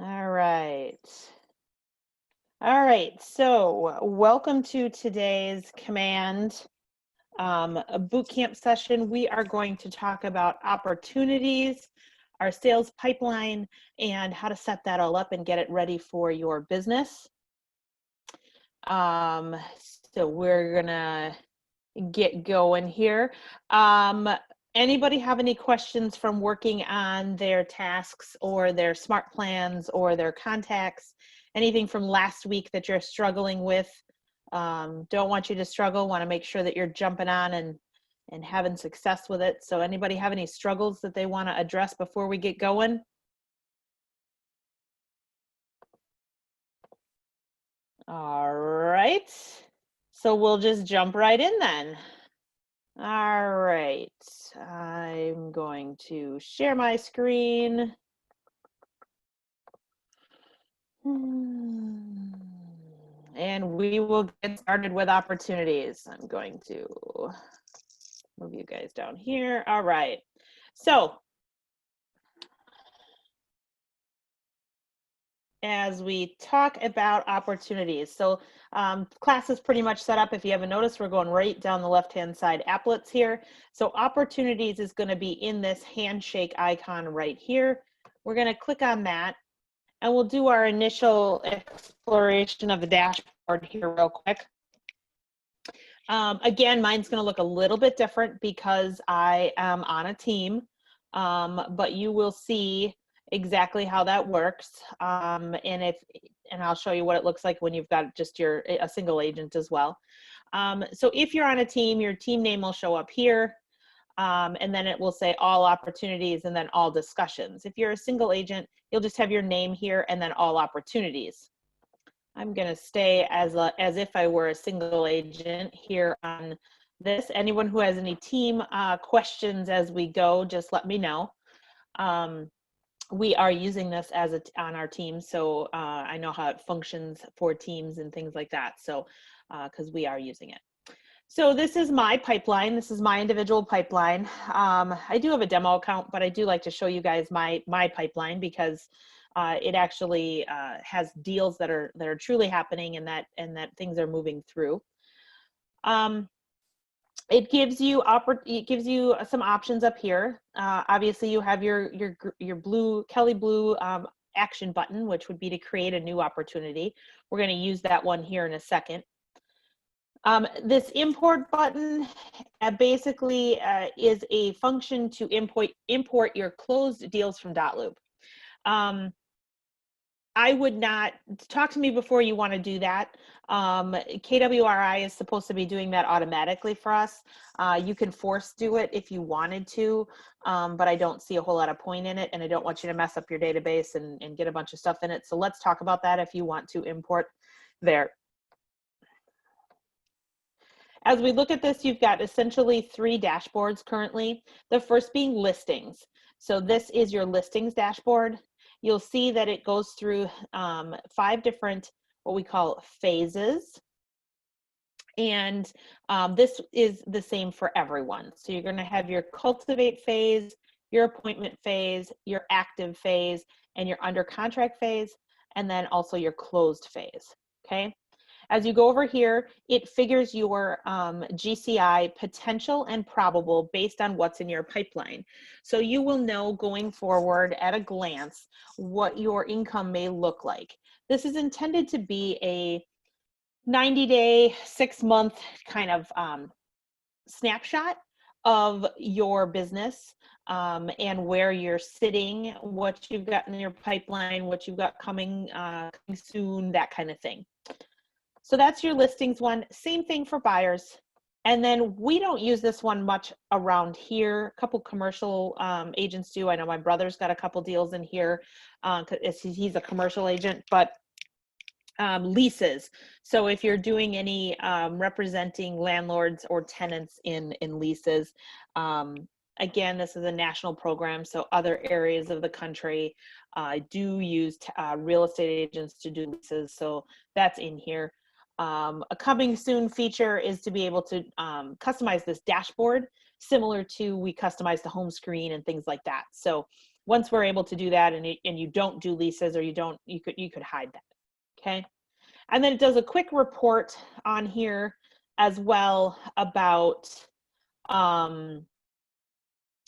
All right. All right. So, welcome to today's Command a bootcamp session. We are going to talk about opportunities, our sales pipeline, and how to set that all up and get it ready for your business. So we're gonna get going here. Anybody have any questions from working on their tasks or their smart plans or their contacts? Anything from last week that you're struggling with? Don't want you to struggle, want to make sure that you're jumping on and having success with it. So anybody have any struggles that they want to address before we get going? All right. So we'll just jump right in then. All right, I'm going to share my screen. And we will get started with opportunities. I'm going to move you guys down here. All right, so as we talk about opportunities, so class is pretty much set up. If you haven't noticed, we're going right down the left-hand side applets here. So opportunities is going to be in this handshake icon right here. We're going to click on that, and we'll do our initial exploration of the dashboard here real quick. Again, mine's going to look a little bit different because I am on a team, but you will see exactly how that works. And I'll show you what it looks like when you've got just a single agent as well. So if you're on a team, your team name will show up here. And then it will say all opportunities and then all discussions. If you're a single agent, you'll just have your name here and then all opportunities. I'm going to stay as if I were a single agent here on this. Anyone who has any team questions as we go, just let me know. We are using this on our team, so I know how it functions for teams and things like that. So because we are using it. So this is my pipeline. This is my individual pipeline. I do have a demo account, but I do like to show you guys my pipeline because it actually has deals that are truly happening and that things are moving through. It gives you some options up here. Obviously, you have your blue Kelly blue action button, which would be to create a new opportunity. We're going to use that one here in a second. This import button basically is a function to import your closed deals from Dotloop. I would not talk to me before you want to do that. KWRI is supposed to be doing that automatically for us. You can force do it if you wanted to, but I don't see a whole lot of point in it, and I don't want you to mess up your database and get a bunch of stuff in it. So let's talk about that if you want to import there. As we look at this, you've got essentially 3 dashboards currently. The first being listings. So this is your listings dashboard. You'll see that it goes through 5 different, what we call phases. And this is the same for everyone. So you're gonna have your cultivate phase, your appointment phase, your active phase, and your under contract phase, and then also your closed phase, okay? As you go over here, it figures your GCI potential and probable based on what's in your pipeline. So you will know going forward at a glance what your income may look like. This is intended to be a 90-day, 6-month kind of snapshot of your business and where you're sitting, what you've got in your pipeline, what you've got coming soon, that kind of thing. So that's your listings one. Same thing for buyers. And then we don't use this one much around here. A couple commercial agents do. I know my brother's got a couple deals in here. He's a commercial agent, but leases. So if you're doing any representing landlords or tenants in leases, again, this is a national program, so other areas of the country do use real estate agents to do leases. So that's in here. A coming soon feature is to be able to customize this dashboard similar to we customize the home screen and things like that. So once we're able to do that, and you don't do leases, or you could hide that. Okay. And then it does a quick report on here as well about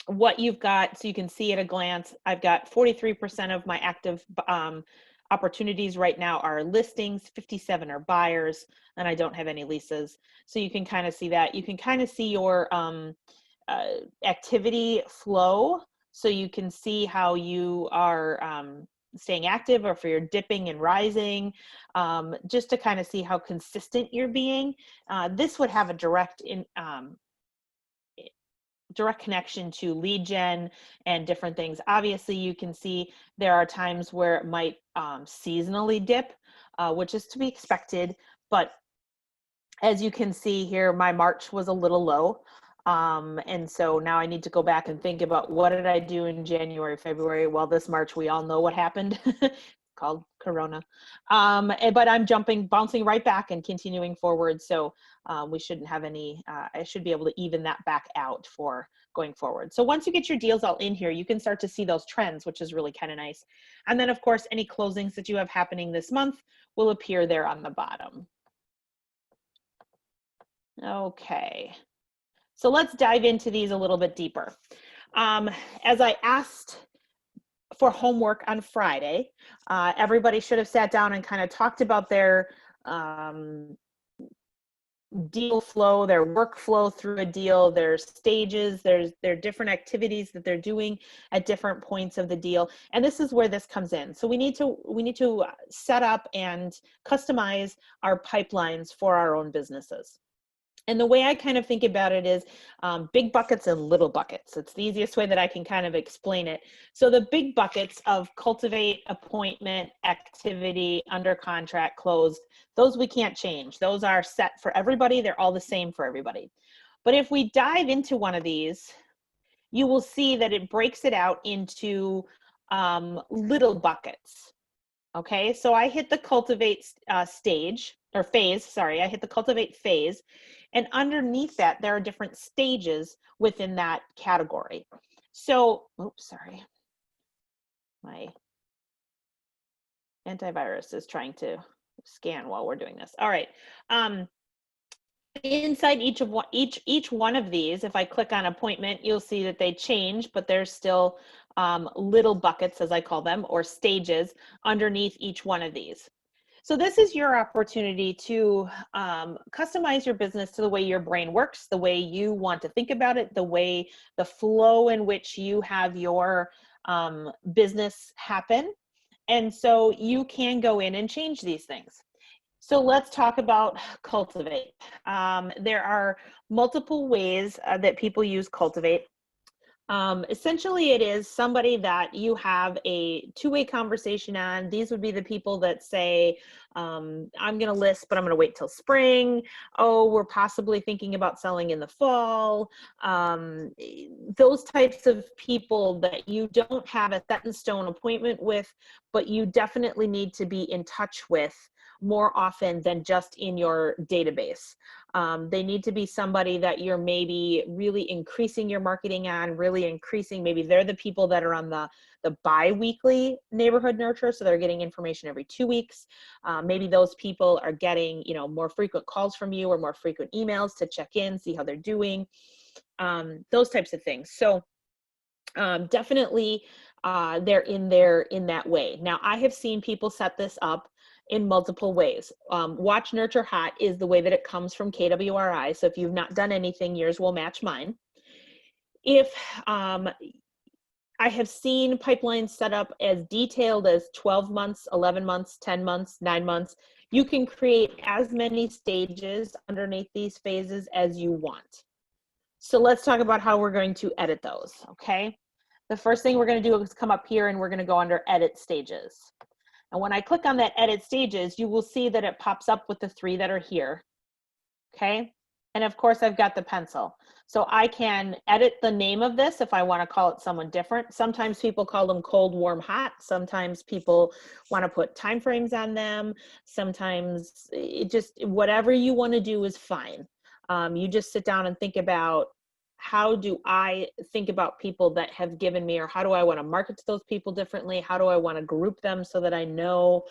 what you've got. So you can see at a glance, I've got 43% of my active opportunities right now are listings, 57 are buyers, and I don't have any leases. So you can kind of see that. You can kind of see your activity flow. So you can see how you are staying active, or if you're dipping and rising, just to kind of see how consistent you're being. This would have a direct connection to lead gen and different things. Obviously, you can see there are times where it might seasonally dip, which is to be expected. But as you can see here, my March was a little low. And so now I need to go back and think about, what did I do in January, February? Well, this March, we all know what happened. Called Corona. But I'm bouncing right back and continuing forward. So we shouldn't have any, I should be able to even that back out for going forward. So once you get your deals all in here, you can start to see those trends, which is really kind of nice. And then of course, any closings that you have happening this month will appear there on the bottom. Okay. So let's dive into these a little bit deeper. As I asked for homework on Friday, everybody should have sat down and kind of talked about their deal flow, their workflow through a deal, their stages, their different activities that they're doing at different points of the deal. And this is where this comes in. So we need to set up and customize our pipelines for our own businesses. And the way I kind of think about it is big buckets and little buckets. It's the easiest way that I can kind of explain it. So the big buckets of cultivate, appointment, activity, under contract, closed, those we can't change. Those are set for everybody. They're all the same for everybody. But if we dive into one of these, you will see that it breaks it out into little buckets. Okay, so I hit the cultivate phase, I hit the cultivate phase, and underneath that, there are different stages within that category. So, oops, sorry. My antivirus is trying to scan while we're doing this. All right. Inside each one of these, if I click on appointment, you'll see that they change, but there's still little buckets, as I call them, or stages underneath each one of these. So this is your opportunity to customize your business to the way your brain works, the way you want to think about it, the flow in which you have your business happen. And so you can go in and change these things. So let's talk about cultivate. There are multiple ways that people use cultivate. Essentially, it is somebody that you have a two-way conversation on. These would be the people that say, I'm going to list, but I'm going to wait till spring. Oh, we're possibly thinking about selling in the fall. Those types of people that you don't have a set in stone appointment with, but you definitely need to be in touch with more often than just in your database. They need to be somebody that you're maybe really increasing your marketing on, maybe they're the people that are on the bi-weekly neighborhood nurture, so they're getting information every 2 weeks. Maybe those people are getting, more frequent calls from you or more frequent emails to check in, see how they're doing, those types of things. So definitely they're in that way. Now, I have seen people set this up in multiple ways. Watch Nurture Hot is the way that it comes from KWRI. So if you've not done anything, yours will match mine. If I have seen pipelines set up as detailed as 12 months, 11 months, 10 months, 9 months. You can create as many stages underneath these phases as you want. So let's talk about how we're going to edit those, okay? The first thing we're going to do is come up here and we're going to go under Edit Stages. And when I click on that Edit Stages, you will see that it pops up with the 3 that are here, okay? And of course, I've got the pencil. So I can edit the name of this if I want to call it someone different. Sometimes people call them cold, warm, hot. Sometimes people want to put timeframes on them. Sometimes it just, whatever you want to do is fine. You just sit down and think about how do I think about people that have given me, or how do I want to market to those people differently? How do I want to group them so that I know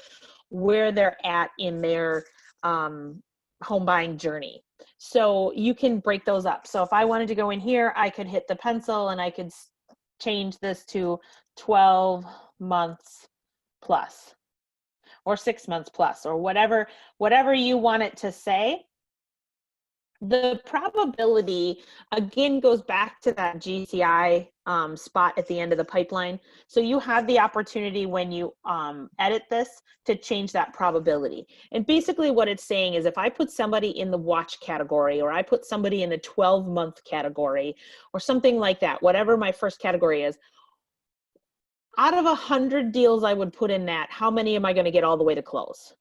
where they're at in their home buying journey? So you can break those up. So if I wanted to go in here, I could hit the pencil and I could change this to 12 months plus, or 6 months plus, or whatever you want it to say. The probability, again, goes back to that GCI spot at the end of the pipeline. So you have the opportunity when you edit this to change that probability. And basically what it's saying is, if I put somebody in the watch category, or I put somebody in the 12-month category, or something like that, whatever my first category is, out of 100 deals I would put in that, how many am I going to get all the way to close?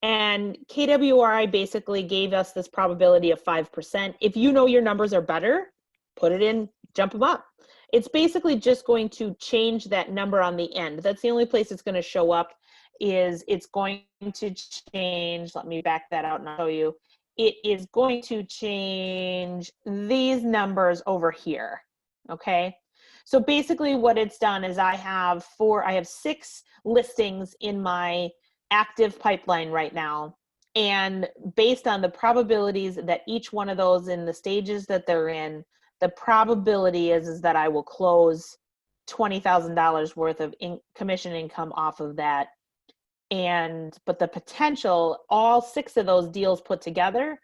And KWRI basically gave us this probability of 5%. If you know your numbers are better, put it in, jump them up. It's basically just going to change that number on the end. That's the only place it's going to show up, is it's going to change. Let me back that out and show you. It is going to change these numbers over here. Okay. So basically what it's done is I have 6 listings in my active pipeline right now, and based on the probabilities that each one of those in the stages that they're in, the probability is that I will close $20,000 worth of commission income off of that. But the potential, all 6 of those deals put together,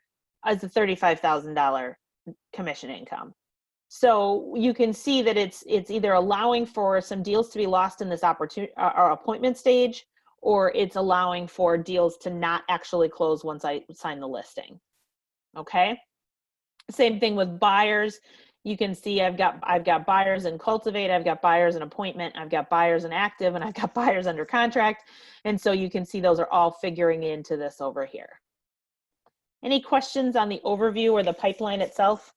is a $35,000 commission income. So you can see that it's either allowing for some deals to be lost in this opportunity or appointment stage, or it's allowing for deals to not actually close once I sign the listing. Okay. Same thing with buyers. You can see I've got buyers in Cultivate, I've got buyers in Appointment, I've got buyers in Active, and I've got buyers under contract. And so you can see those are all figuring into this over here. Any questions on the overview or the pipeline itself?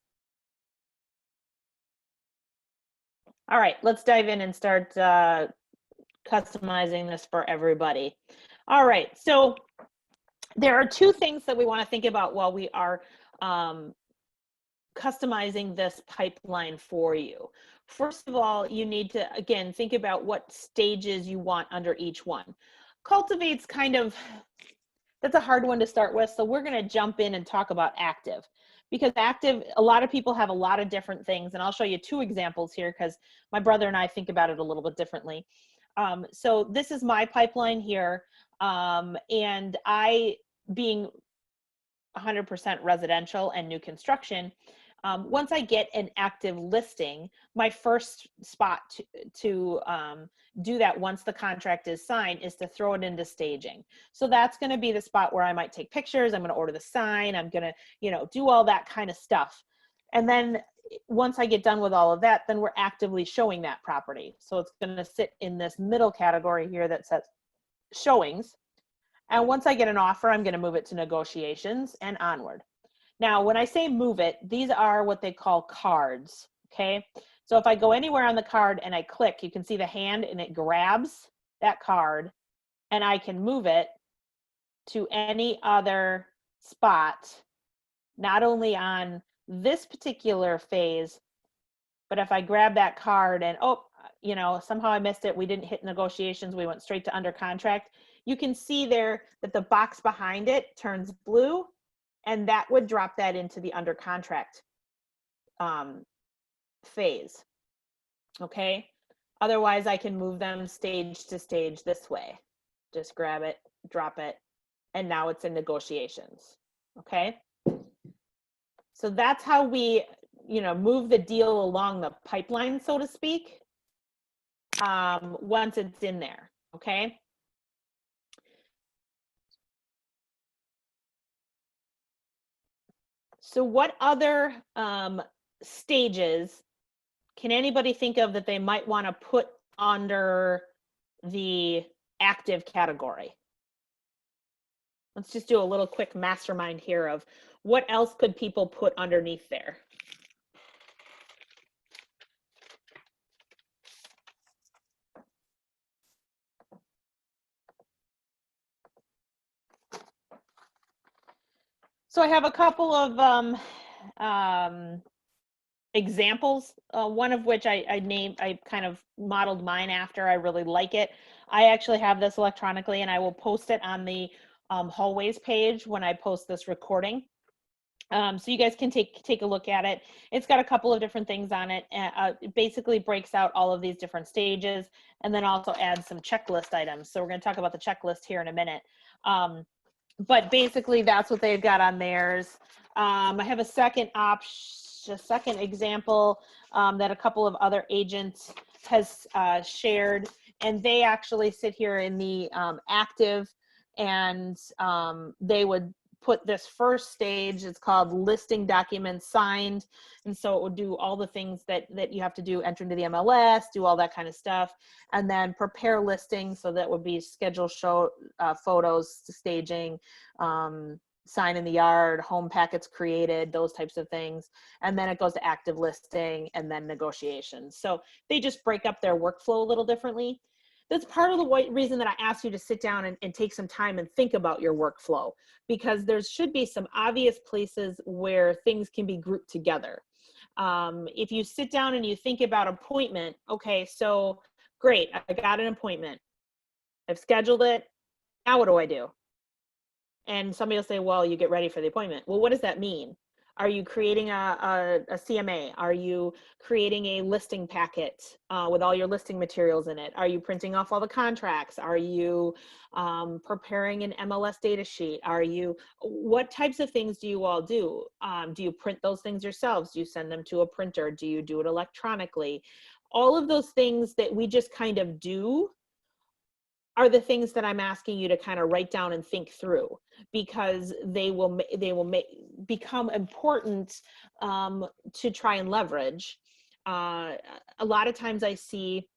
All right, let's dive in and start customizing this for everybody. All right, so there are 2 things that we want to think about while we are customizing this pipeline for you. First of all, you need to, again, think about what stages you want under each one. Cultivate's that's a hard one to start with, so we're going to jump in and talk about Active. Because Active, a lot of people have a lot of different things, and I'll show you 2 examples here because my brother and I think about it a little bit differently. So this is my pipeline here, and I, being 100% residential and new construction, once I get an active listing, my first spot to do that once the contract is signed is to throw it into staging. So that's going to be the spot where I might take pictures, I'm going to order the sign, I'm going to, do all that kind of stuff. And then once I get done with all of that, then we're actively showing that property. So it's going to sit in this middle category here that says showings. And once I get an offer, I'm going to move it to negotiations and onward. Now, when I say move it, these are what they call cards, okay? So if I go anywhere on the card and I click, you can see the hand and it grabs that card, and I can move it to any other spot, not only on this particular phase, but if I grab that card and, somehow I missed it, we didn't hit negotiations, we went straight to under contract, you can see there that the box behind it turns blue, and that would drop that into the under contract phase, okay? Otherwise, I can move them stage to stage this way. Just grab it, drop it, and now it's in negotiations, okay? So that's how we, move the deal along the pipeline, so to speak, once it's in there, okay? So what other stages can anybody think of that they might want to put under the active category? Let's just do a little quick mastermind here of what else could people put underneath there. So I have a couple of examples, one of which I kind of modeled mine after. I really like it. I actually have this electronically, and I will post it on the hallways page when I post this recording. So you guys can take a look at it. It's got a couple of different things on it. It basically breaks out all of these different stages, and then also adds some checklist items. So we're going to talk about the checklist here in a minute. But basically that's what they've got on theirs. I have a second example that a couple of other agents has shared, and they actually sit here in the active, and they would put this first stage, it's called listing documents signed. And so it would do all the things that you have to do, enter into the MLS, do all that kind of stuff. And then prepare listings. So that would be schedule show photos, staging, sign in the yard, home packets created, those types of things. And then it goes to active listing and then negotiations. So they just break up their workflow a little differently. That's part of the reason that I asked you to sit down and take some time and think about your workflow, because there should be some obvious places where things can be grouped together. If you sit down and you think about appointment, okay, so great, I got an appointment. I've scheduled it. Now what do I do? And somebody will say, well, you get ready for the appointment. Well, what does that mean? Are you creating a CMA? Are you creating a listing packet with all your listing materials in it? Are you printing off all the contracts? Are you preparing an MLS data sheet? What types of things do you all do? Do you print those things yourselves? Do you send them to a printer? Do you do it electronically? All of those things that we just kind of do are the things that I'm asking you to kind of write down and think through, because they will become important to try and leverage. A lot of times I see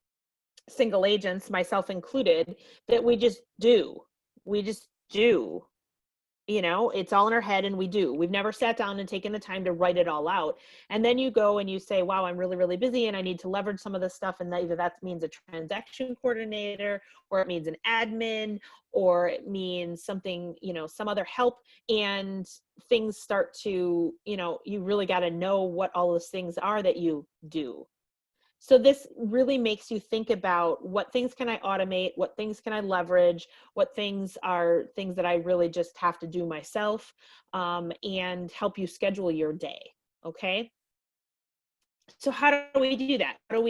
single agents, myself included, that we just do. You know, it's all in our head and we do. We've never sat down and taken the time to write it all out. And then you go and you say, wow, I'm really, really busy and I need to leverage some of this stuff. And either that means a transaction coordinator, or it means an admin, or it means something, you know, some other help. And things start to, you know, you really got to know what all those things are that you do. So this really makes you think about what things can I automate, what things can I leverage, what things are things that I really just have to do myself, and help you schedule your day, okay? So how do we do that? How do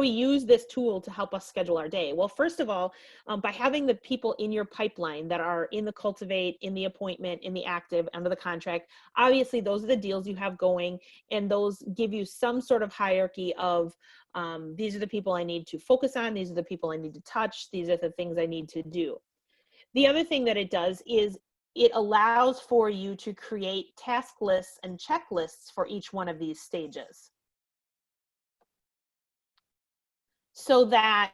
we use this tool to help us schedule our day? Well, first of all, by having the people in your pipeline that are in the cultivate, in the appointment, in the active, under the contract, obviously those are the deals you have going, and those give you some sort of hierarchy of these are the people I need to focus on, these are the people I need to touch, these are the things I need to do. The other thing that it does is it allows for you to create task lists and checklists for each one of these stages, so that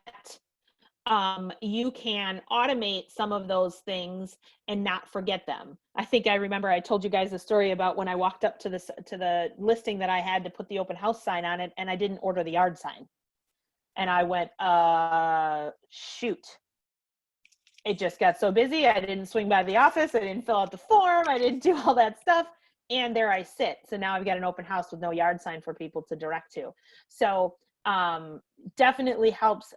you can automate some of those things and not forget them. I think I remember I told you guys a story about when I walked up to the listing that I had to put the open house sign on it, and I didn't order the yard sign. And I went, shoot. It just got so busy. I didn't swing by the office. I didn't fill out the form. I didn't do all that stuff. And there I sit. So now I've got an open house with no yard sign for people to direct to. So definitely helps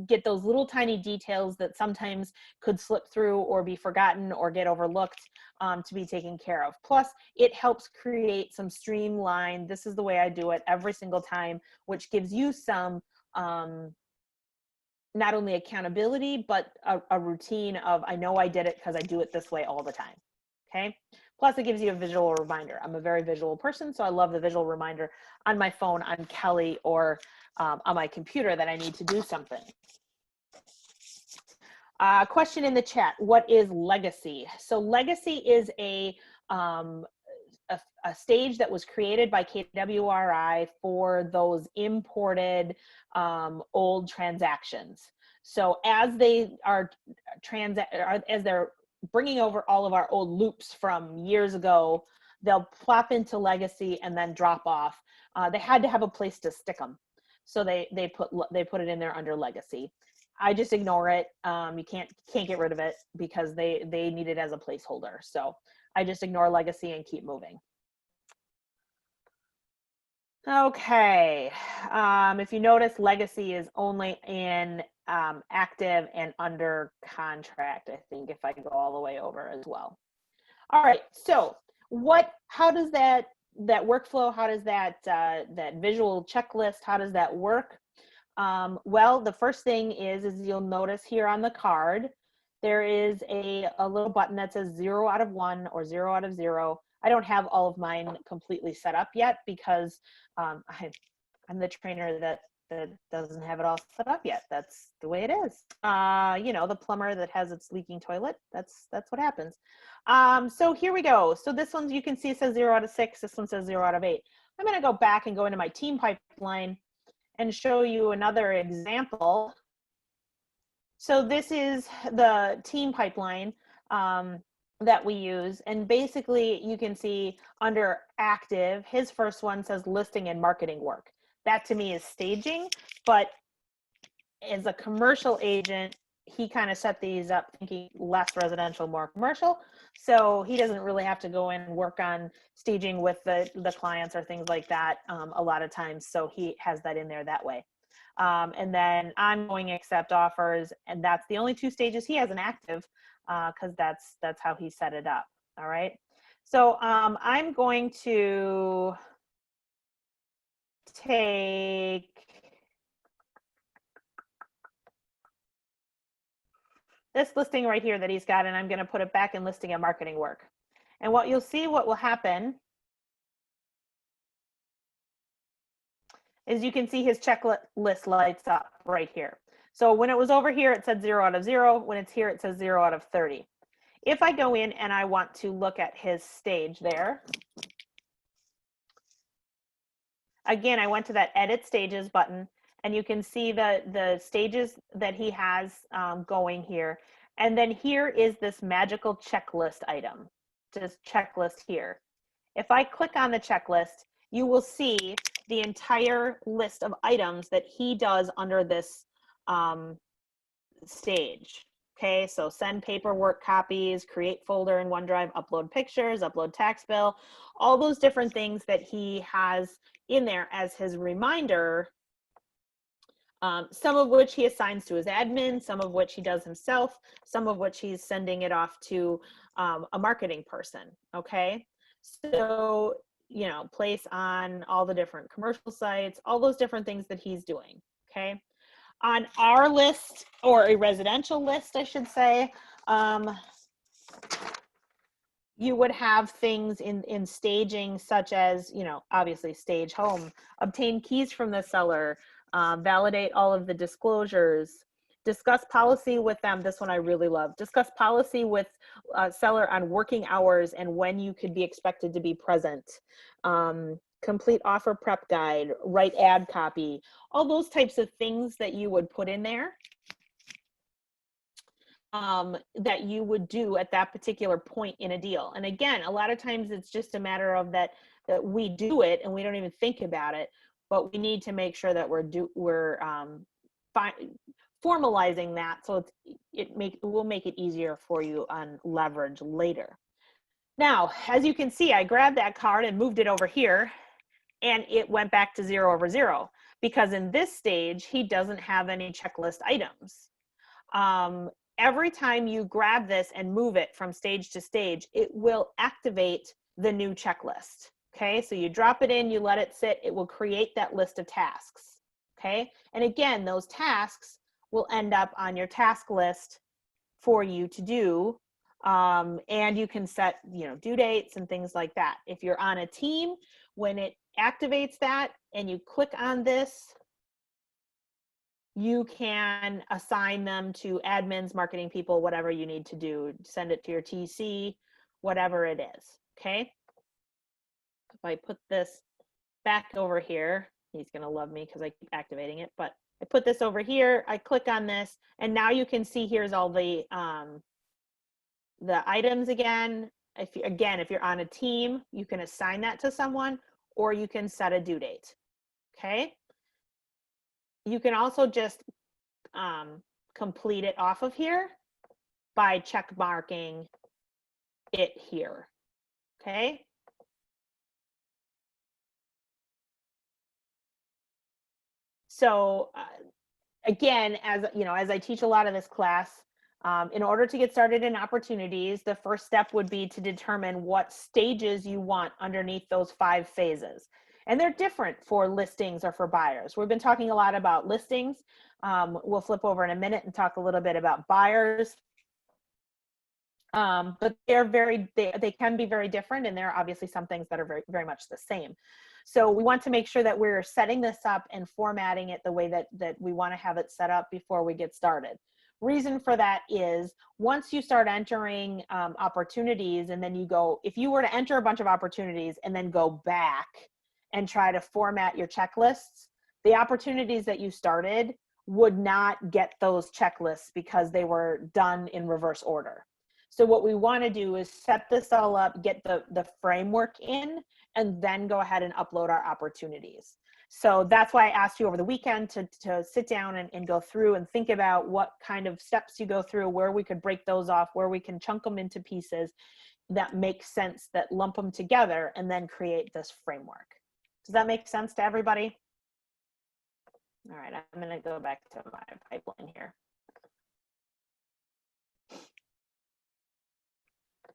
get those little tiny details that sometimes could slip through or be forgotten or get overlooked to be taken care of. Plus, it helps create some streamlined, this is the way I do it every single time, which gives you some not only accountability, but a routine of, I know I did it because I do it this way all the time, okay? Plus it gives you a visual reminder. I'm a very visual person, so I love the visual reminder on my phone, on Kelly, or on my computer that I need to do something. Question in the chat, what is legacy? So legacy is a stage that was created by KWRI for those imported old transactions. So as they are as they're bringing over all of our old loops from years ago, they'll plop into legacy and then drop off. They had to have a place to stick them, so they put it in there under legacy. I just ignore it. You can't get rid of it because they need it as a placeholder. So I just ignore legacy and keep moving. Okay. If you notice, legacy is only in active and under contract, I think, if I go all the way over as well. All right. So how does that workflow, how does that visual checklist, how does that work? Well, the first thing is you'll notice here on the card, there is a little button that says 0 out of 1 or 0 out of 0. I don't have all of mine completely set up yet because I'm the trainer that doesn't have it all set up yet. That's the way it is. You know, the plumber that has its leaking toilet. That's what happens. So here we go. So this one, you can see it says 0 out of 6. This one says 0 out of 8. I'm going to go back and go into my team pipeline and show you another example. So this is the team pipeline that we use. And basically you can see under active, his first one says listing and marketing work. That to me is staging, but as a commercial agent, he kind of set these up thinking less residential, more commercial. So he doesn't really have to go in and work on staging with the clients or things like that a lot of times. So he has that in there that way. And then ongoing accept offers, and that's the only 2 stages he has an active because that's how he set it up. All right. So I'm going to take this listing right here that he's got, and I'm going to put it back in listing and marketing work. And what you'll see, what will happen is you can see his checklist lights up right here. So when it was over here, it said 0 out of 0. When it's here, it says 0 out of 30. If I go in and I want to look at his stage there, again, I went to that edit stages button, and you can see the stages that he has going here. And then here is this magical checklist item, just checklist here. If I click on the checklist, you will see the entire list of items that he does under this stage. Okay, so send paperwork copies, create folder in OneDrive, upload pictures, upload tax bill, all those different things that he has in there as his reminder, some of which he assigns to his admin, some of which he does himself, some of which he's sending it off to a marketing person. Okay, so, you know, place on all the different commercial sites, all those different things that he's doing. Okay. On our list, or a residential list, I should say, you would have things in staging such as, you know, obviously stage home, obtain keys from the seller, validate all of the disclosures, discuss policy with them. This one I really love. Discuss policy with seller on working hours and when you could be expected to be present. Complete offer prep guide, write ad copy, all those types of things that you would put in there that you would do at that particular point in a deal. And again, a lot of times it's just a matter of that we do it and we don't even think about it, but we need to make sure that we're formalizing that so it will make it easier for you on leverage later. Now, as you can see, I grabbed that card and moved it over here, and it went back to 0 over 0 because in this stage, he doesn't have any checklist items. Every time you grab this and move it from stage to stage, it will activate the new checklist. Okay, so you drop it in, you let it sit, it will create that list of tasks. Okay, and again, those tasks will end up on your task list for you to do. And you can set, you know, due dates and things like that. If you're on a team, when it activates that and you click on this, you can assign them to admins, marketing people, whatever you need to do, send it to your TC, whatever it is. Okay. If I put this back over here, he's going to love me because I keep activating it, but I put this over here, I click on this, and now you can see here's all the items again. If you're on a team, you can assign that to someone, or you can set a due date. Okay. You can also just complete it off of here by check marking it here. Okay. So again, as you know, as I teach a lot of this class, in order to get started in opportunities, the first step would be to determine what stages you want underneath those 5 phases. And they're different for listings or for buyers. We've been talking a lot about listings. We'll flip over in a minute and talk a little bit about buyers. But they can be very different, and there are obviously some things that are very, very much the same. So we want to make sure that we're setting this up and formatting it the way that we want to have it set up before we get started. Reason for that is once you start entering opportunities, and then you go, if you were to enter a bunch of opportunities and then go back and try to format your checklists, the opportunities that you started would not get those checklists because they were done in reverse order. So what we want to do is set this all up, get the framework in, and then go ahead and upload our opportunities. So that's why I asked you over the weekend to sit down and go through and think about what kind of steps you go through, where we could break those off, where we can chunk them into pieces that make sense, that lump them together, and then create this framework. Does that make sense to everybody? All right, I'm going to go back to my pipeline here.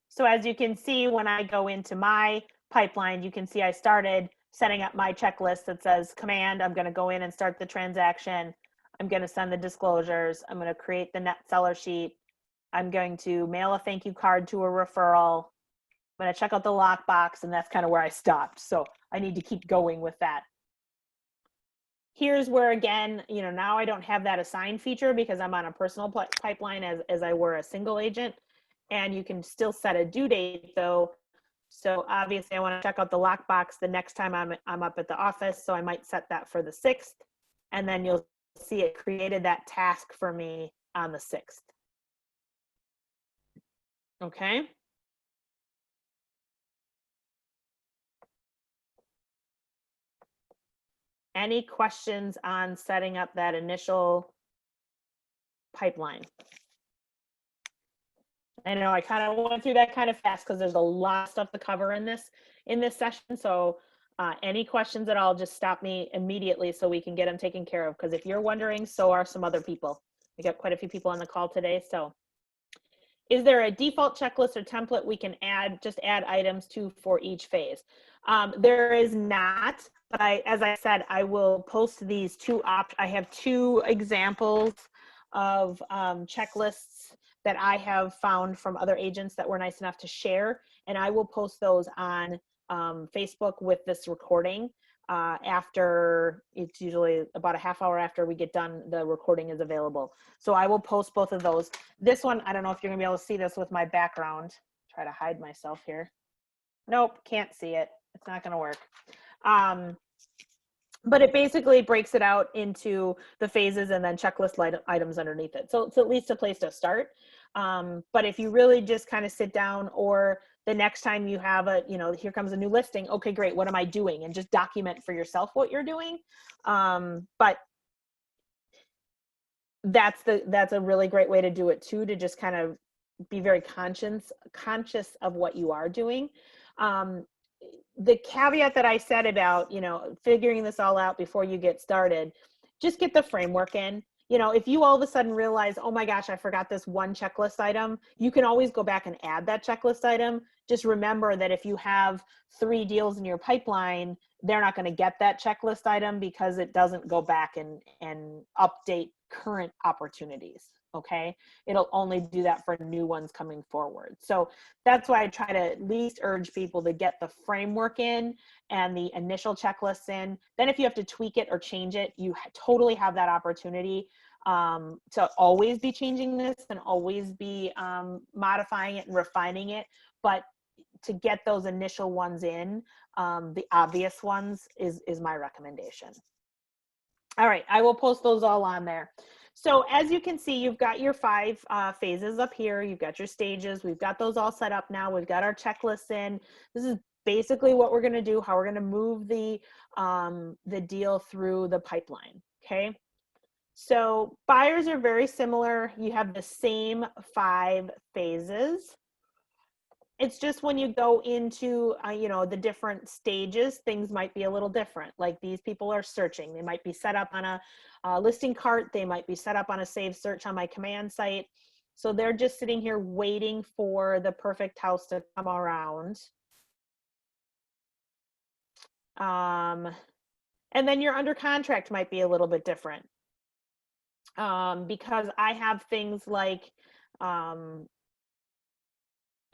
So as you can see, when I go into my pipeline, you can see I started setting up my checklist that says command. I'm going to go in and start the transaction. I'm going to send the disclosures. I'm going to create the net seller sheet. I'm going to mail a thank you card to a referral. I'm going to check out the lockbox, and that's kind of where I stopped. So I need to keep going with that. Here's where, again, you know, now I don't have that assign feature because I'm on a personal pipeline as I were a single agent. And you can still set a due date though. So obviously I want to check out the lockbox the next time I'm up at the office. So I might set that for the 6th, and then you'll see it created that task for me on the 6th. Okay. Any questions on setting up that initial pipeline? I know I kind of went through that kind of fast because there's a lot of stuff to cover in this session. So any questions at all, just stop me immediately so we can get them taken care of. Because if you're wondering, so are some other people. We got quite a few people on the call today. So is there a default checklist or template we can just add items to for each phase? There is not, but as I said, I will post these I have 2 examples of checklists that I have found from other agents that were nice enough to share. And I will post those on Facebook with this recording. After, it's usually about a half hour after we get done, the recording is available. So I will post both of those. This one, I don't know if you're gonna be able to see this with my background. Try to hide myself here. Nope, can't see it. It's not gonna work. But it basically breaks it out into the phases and then checklist items underneath it. So it's at least a place to start. But if you really just kind of sit down, or the next time you have here comes a new listing, okay, great, what am I doing? And just document for yourself what you're doing. But that's a really great way to do it too, to just kind of be very conscious of what you are doing. The caveat that I said about, figuring this all out before you get started, just get the framework in. If you all of a sudden realize, oh my gosh, I forgot this one checklist item, you can always go back and add that checklist item. Just remember that if you have 3 deals in your pipeline, they're not going to get that checklist item because it doesn't go back and update current opportunities. Okay, it'll only do that for new ones coming forward. So that's why I try to at least urge people to get the framework in and the initial checklists in. Then if you have to tweak it or change it, you totally have that opportunity to always be changing this and always be modifying it and refining it. But to get those initial ones in, the obvious ones is my recommendation. All right, I will post those all on there. So as you can see, you've got your 5 phases up here. You've got your stages. We've got those all set up now. We've got our checklists in. This is basically what we're going to do, how we're going to move the deal through the pipeline. Okay. So buyers are very similar. You have the same 5 phases. It's just when you go into, you know, the different stages, things might be a little different. Like these people are searching. They might be set up on a listing cart. They might be set up on a saved search on my command site. So they're just sitting here waiting for the perfect house to come around. And then your under contract might be a little bit different. Because I have things like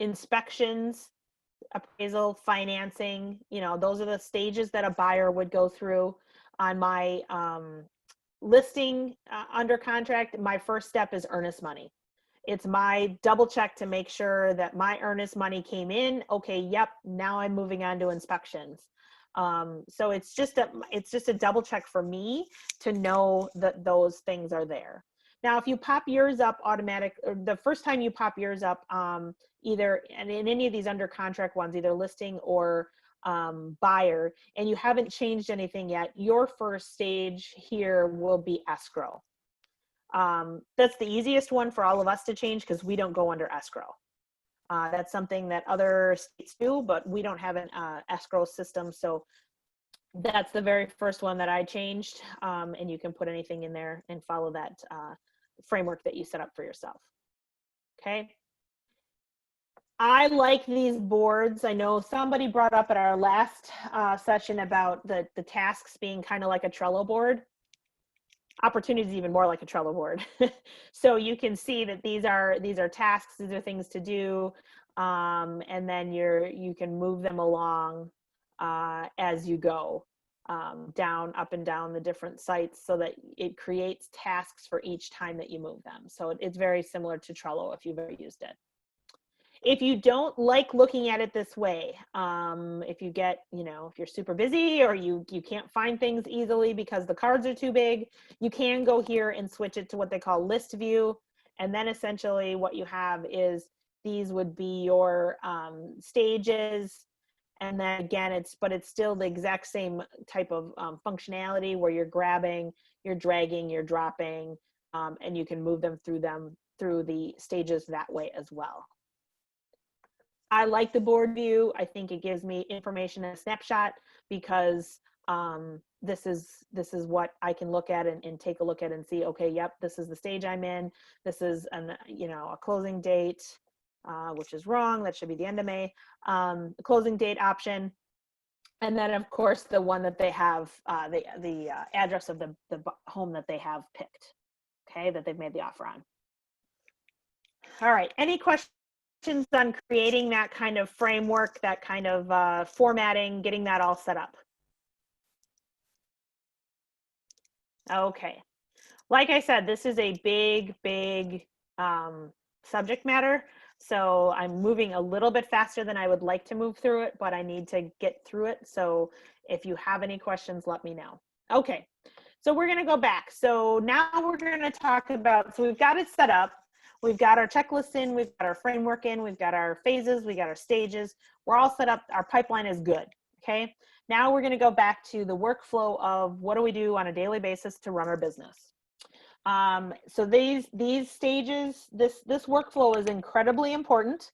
inspections, appraisal, financing, you know, those are the stages that a buyer would go through. On my listing under contract, my first step is earnest money. It's my double check to make sure that my earnest money came in. Okay, yep, now I'm moving on to inspections. So it's just a double check for me to know that those things are there. Now, if you pop yours up automatic, or the first time you pop yours up, either, and in any of these under contract ones, either listing or buyer, and you haven't changed anything yet, your first stage here will be escrow. That's the easiest one for all of us to change because we don't go under escrow. That's something that other states do, but we don't have an escrow system. So that's the very first one that I changed. And you can put anything in there and follow that framework that you set up for yourself. Okay. I like these boards. I know somebody brought up at our last session about the tasks being kind of like a Trello board. Opportunity is even more like a Trello board. So you can see that these are tasks, these are things to do, and then you can move them along as you go down, up and down the different sites, so that it creates tasks for each time that you move them. So it's very similar to Trello if you've ever used it. If you don't like looking at it this way, if you get, you know, if you're super busy or you can't find things easily because the cards are too big, you can go here and switch it to what they call list view. And then essentially what you have is these would be your stages. And then again, it's still the exact same type of functionality where you're grabbing, you're dragging, you're dropping, and you can move them through the stages that way as well. I like the board view. I think it gives me information in a snapshot because this is what I can look at and take a look at and see, okay, yep, this is the stage I'm in. This is a closing date, which is wrong. That should be the end of May. The closing date option. And then of course the one that they have, the address of the home that they have picked, okay, that they've made the offer on. All right, any questions on creating that kind of framework, that kind of formatting, getting that all set up? Okay. Like I said, this is a big subject matter. So I'm moving a little bit faster than I would like to move through it, but I need to get through it. So if you have any questions, let me know. Okay. So we're going to go back. So now we're going to talk about, so we've got it set up. We've got our checklist in, we've got our framework in, we've got our phases, we got our stages. We're all set up. Our pipeline is good. Okay. Now we're going to go back to the workflow of what do we do on a daily basis to run our business. So these stages, this workflow is incredibly important.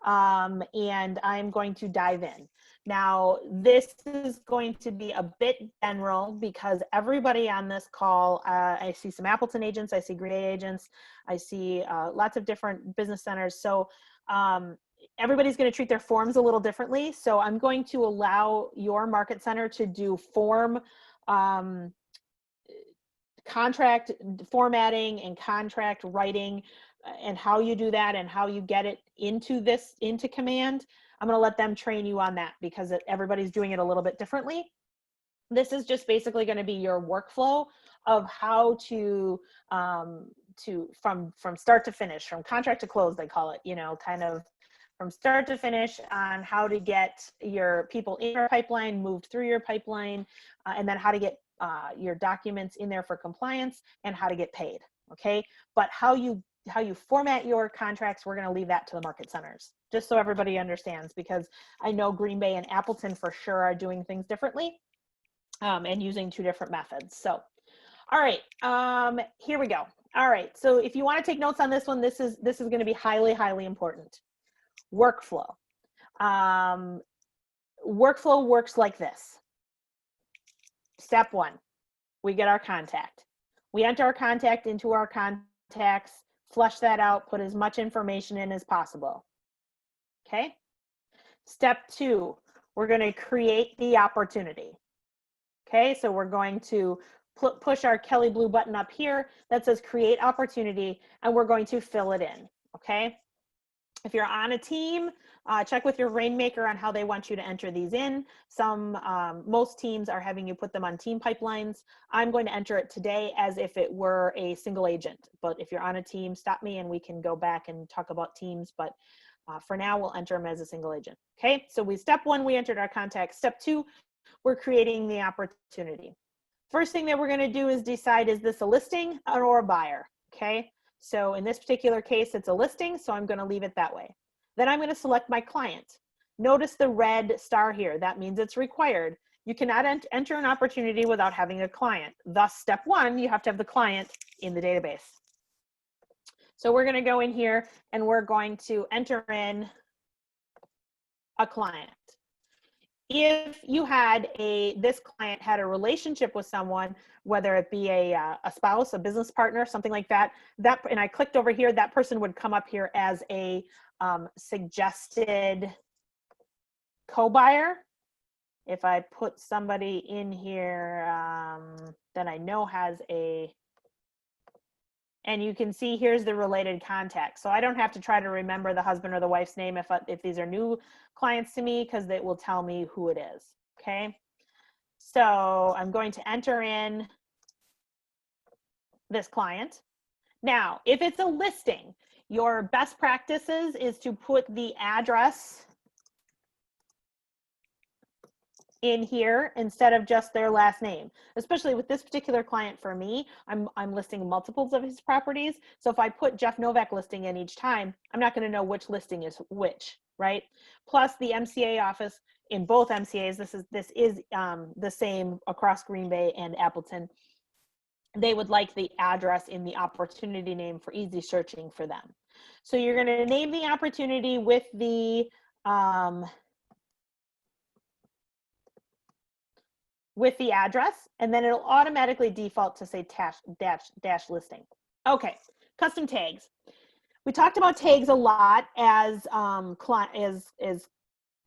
And I'm going to dive in. Now, this is going to be a bit general because everybody on this call, I see some Appleton agents, I see Green Bay agents, I see lots of different business centers. So everybody's going to treat their forms a little differently. So I'm going to allow your market center to do form contract formatting and contract writing and how you do that and how you get it into command. I'm going to let them train you on that because everybody's doing it a little bit differently. This is just basically going to be your workflow of how to from start to finish, from contract to close, they call it, kind of from start to finish on how to get your people in your pipeline, moved through your pipeline, and then how to get your documents in there for compliance and how to get paid. Okay. But how you format your contracts, we're going to leave that to the market centers, just so everybody understands, because I know Green Bay and Appleton for sure are doing things differently and using two different methods. So, all right, here we go. All right. So if you want to take notes on this one, this is going to be highly, highly important. Workflow. Workflow works like this. Step one, we get our contact. We enter our contact into our contacts, flush that out, put as much information in as possible. Okay. Step two, we're going to create the opportunity. Okay, so we're going to push our Kelly blue button up here that says create opportunity, and we're going to fill it in. Okay. If you're on a team, check with your Rainmaker on how they want you to enter these in. Most teams are having you put them on team pipelines. I'm going to enter it today as if it were a single agent, but if you're on a team, stop me and we can go back and talk about teams, but for now, we'll enter them as a single agent. Okay, so step one, we entered our contact. Step two, we're creating the opportunity. First thing that we're gonna do is decide, is this a listing or a buyer? Okay. So in this particular case, it's a listing, so I'm going to leave it that way. Then I'm going to select my client. Notice the red star here. That means it's required. You cannot enter an opportunity without having a client. Thus, step one, you have to have the client in the database. So we're going to go in here and we're going to enter in a client. If you had this client had a relationship with someone, whether it be a spouse, a business partner, something like that, and I clicked over here, that person would come up here as a suggested co-buyer. If I put somebody in here that I know has and you can see here's the related contact. So I don't have to try to remember the husband or the wife's name if these are new clients to me, because it will tell me who it is. Okay. So I'm going to enter in this client. Now, if it's a listing, your best practices is to put the address in here instead of just their last name. Especially with this particular client, for me, I'm listing multiples of his properties. So if I put Jeff Novak listing in each time, I'm not going to know which listing is which, right? Plus the MCA office in both MCAs, this is the same across Green Bay and Appleton. They would like the address in the opportunity name for easy searching for them. So you're going to name the opportunity with the address, and then it'll automatically default to say dash listing. Okay, custom tags. We talked about tags a lot as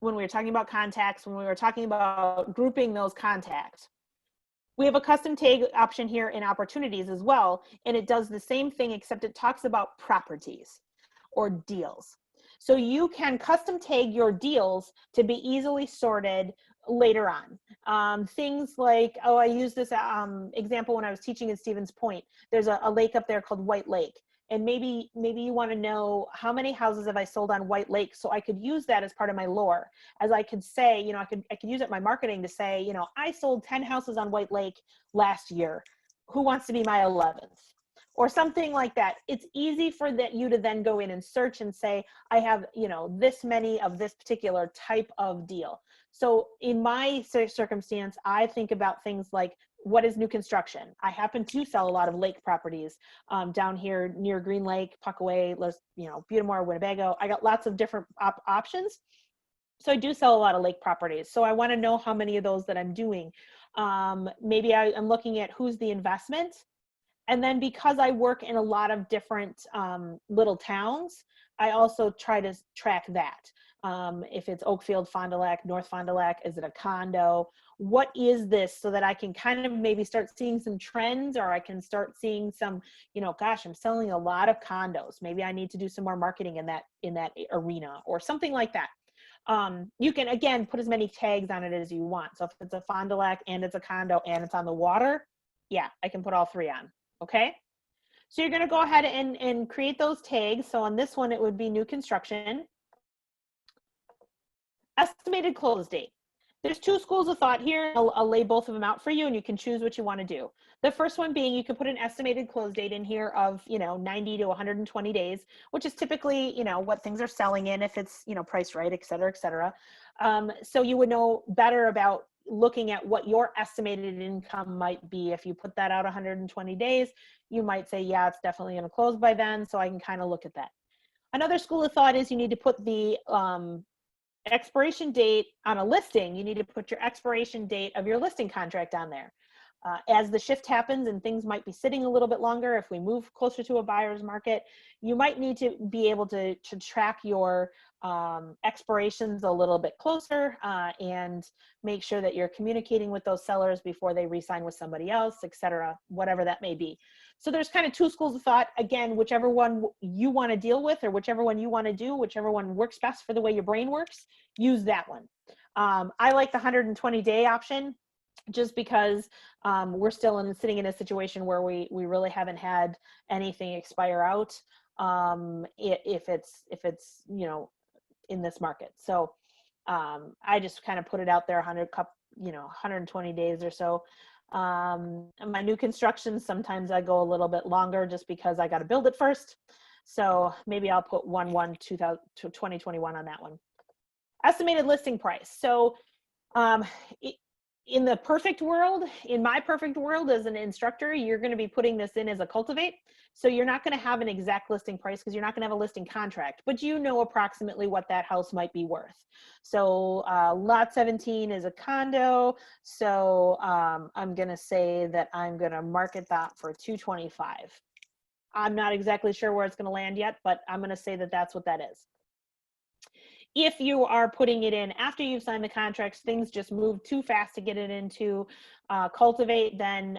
when we were talking about contacts, when we were talking about grouping those contacts. We have a custom tag option here in opportunities as well, and it does the same thing, except it talks about properties or deals. So you can custom tag your deals to be easily sorted later on. Things like, oh, I used this example when I was teaching in Stevens Point. There's a lake up there called White Lake. And maybe you want to know how many houses have I sold on White Lake, so I could use that as part of my lore. As I could say, you know, I could use it in my marketing to say, you know, I sold 10 houses on White Lake last year. Who wants to be my 11th? Or something like that. It's easy for you to then go in and search and say, I have, you know, this many of this particular type of deal. So in my circumstance, I think about things like, what is new construction? I happen to sell a lot of lake properties down here near Green Lake, Puckaway, you know, Butamore, Winnebago. I got lots of different options. So I do sell a lot of lake properties. So I want to know how many of those that I'm doing. Maybe I'm looking at who's the investment. And then because I work in a lot of different little towns, I also try to track that. If it's Oakfield, Fond du Lac, North Fond du Lac, is it a condo? What is this, so that I can kind of maybe start seeing some trends, or I can start seeing some, you know, gosh, I'm selling a lot of condos. Maybe I need to do some more marketing in that arena or something like that. You can, again, put as many tags on it as you want. So if it's a Fond du Lac and it's a condo and it's on the water, yeah, I can put all three on. Okay. So you're going to go ahead and create those tags. So on this one, it would be new construction. Estimated close date. There's two schools of thought here. I'll lay both of them out for you, and you can choose what you want to do. The first one being, you can put an estimated close date in here of, you know, 90 to 120 days, which is typically, you know, what things are selling in, if it's, you know, priced right, et cetera, et cetera. So you would know better about looking at what your estimated income might be. If you put that out 120 days, you might say, yeah, it's definitely going to close by then. So I can kind of look at that. Another school of thought is you need to put the expiration date on a listing, you need to put your expiration date of your listing contract on there. As the shift happens and things might be sitting a little bit longer, if we move closer to a buyer's market, you might need to be able to track your expirations a little bit closer and make sure that you're communicating with those sellers before they re-sign with somebody else, etc., whatever that may be. So there's kind of two schools of thought. Again, whichever one you want to deal with or whichever one you want to do, whichever one works best for the way your brain works, use that one. I like the 120-day option, just because we're still sitting in a situation where we really haven't had anything expire out if it's you know, in this market. So I just kind of put it out there 120 days or so. My new construction, sometimes I go a little bit longer just because I got to build it first. So maybe I'll put 1/1/2021 on that one. Estimated listing price. So in the perfect world, in my perfect world as an instructor, you're going to be putting this in as a cultivate. So you're not going to have an exact listing price because you're not going to have a listing contract, but you know approximately what that house might be worth. So lot 17 is a condo. So I'm going to say that I'm going to market that for $225. I'm not exactly sure where it's going to land yet, but I'm going to say that that's what that is. If you are putting it in after you've signed the contracts, things just move too fast to get it into cultivate, then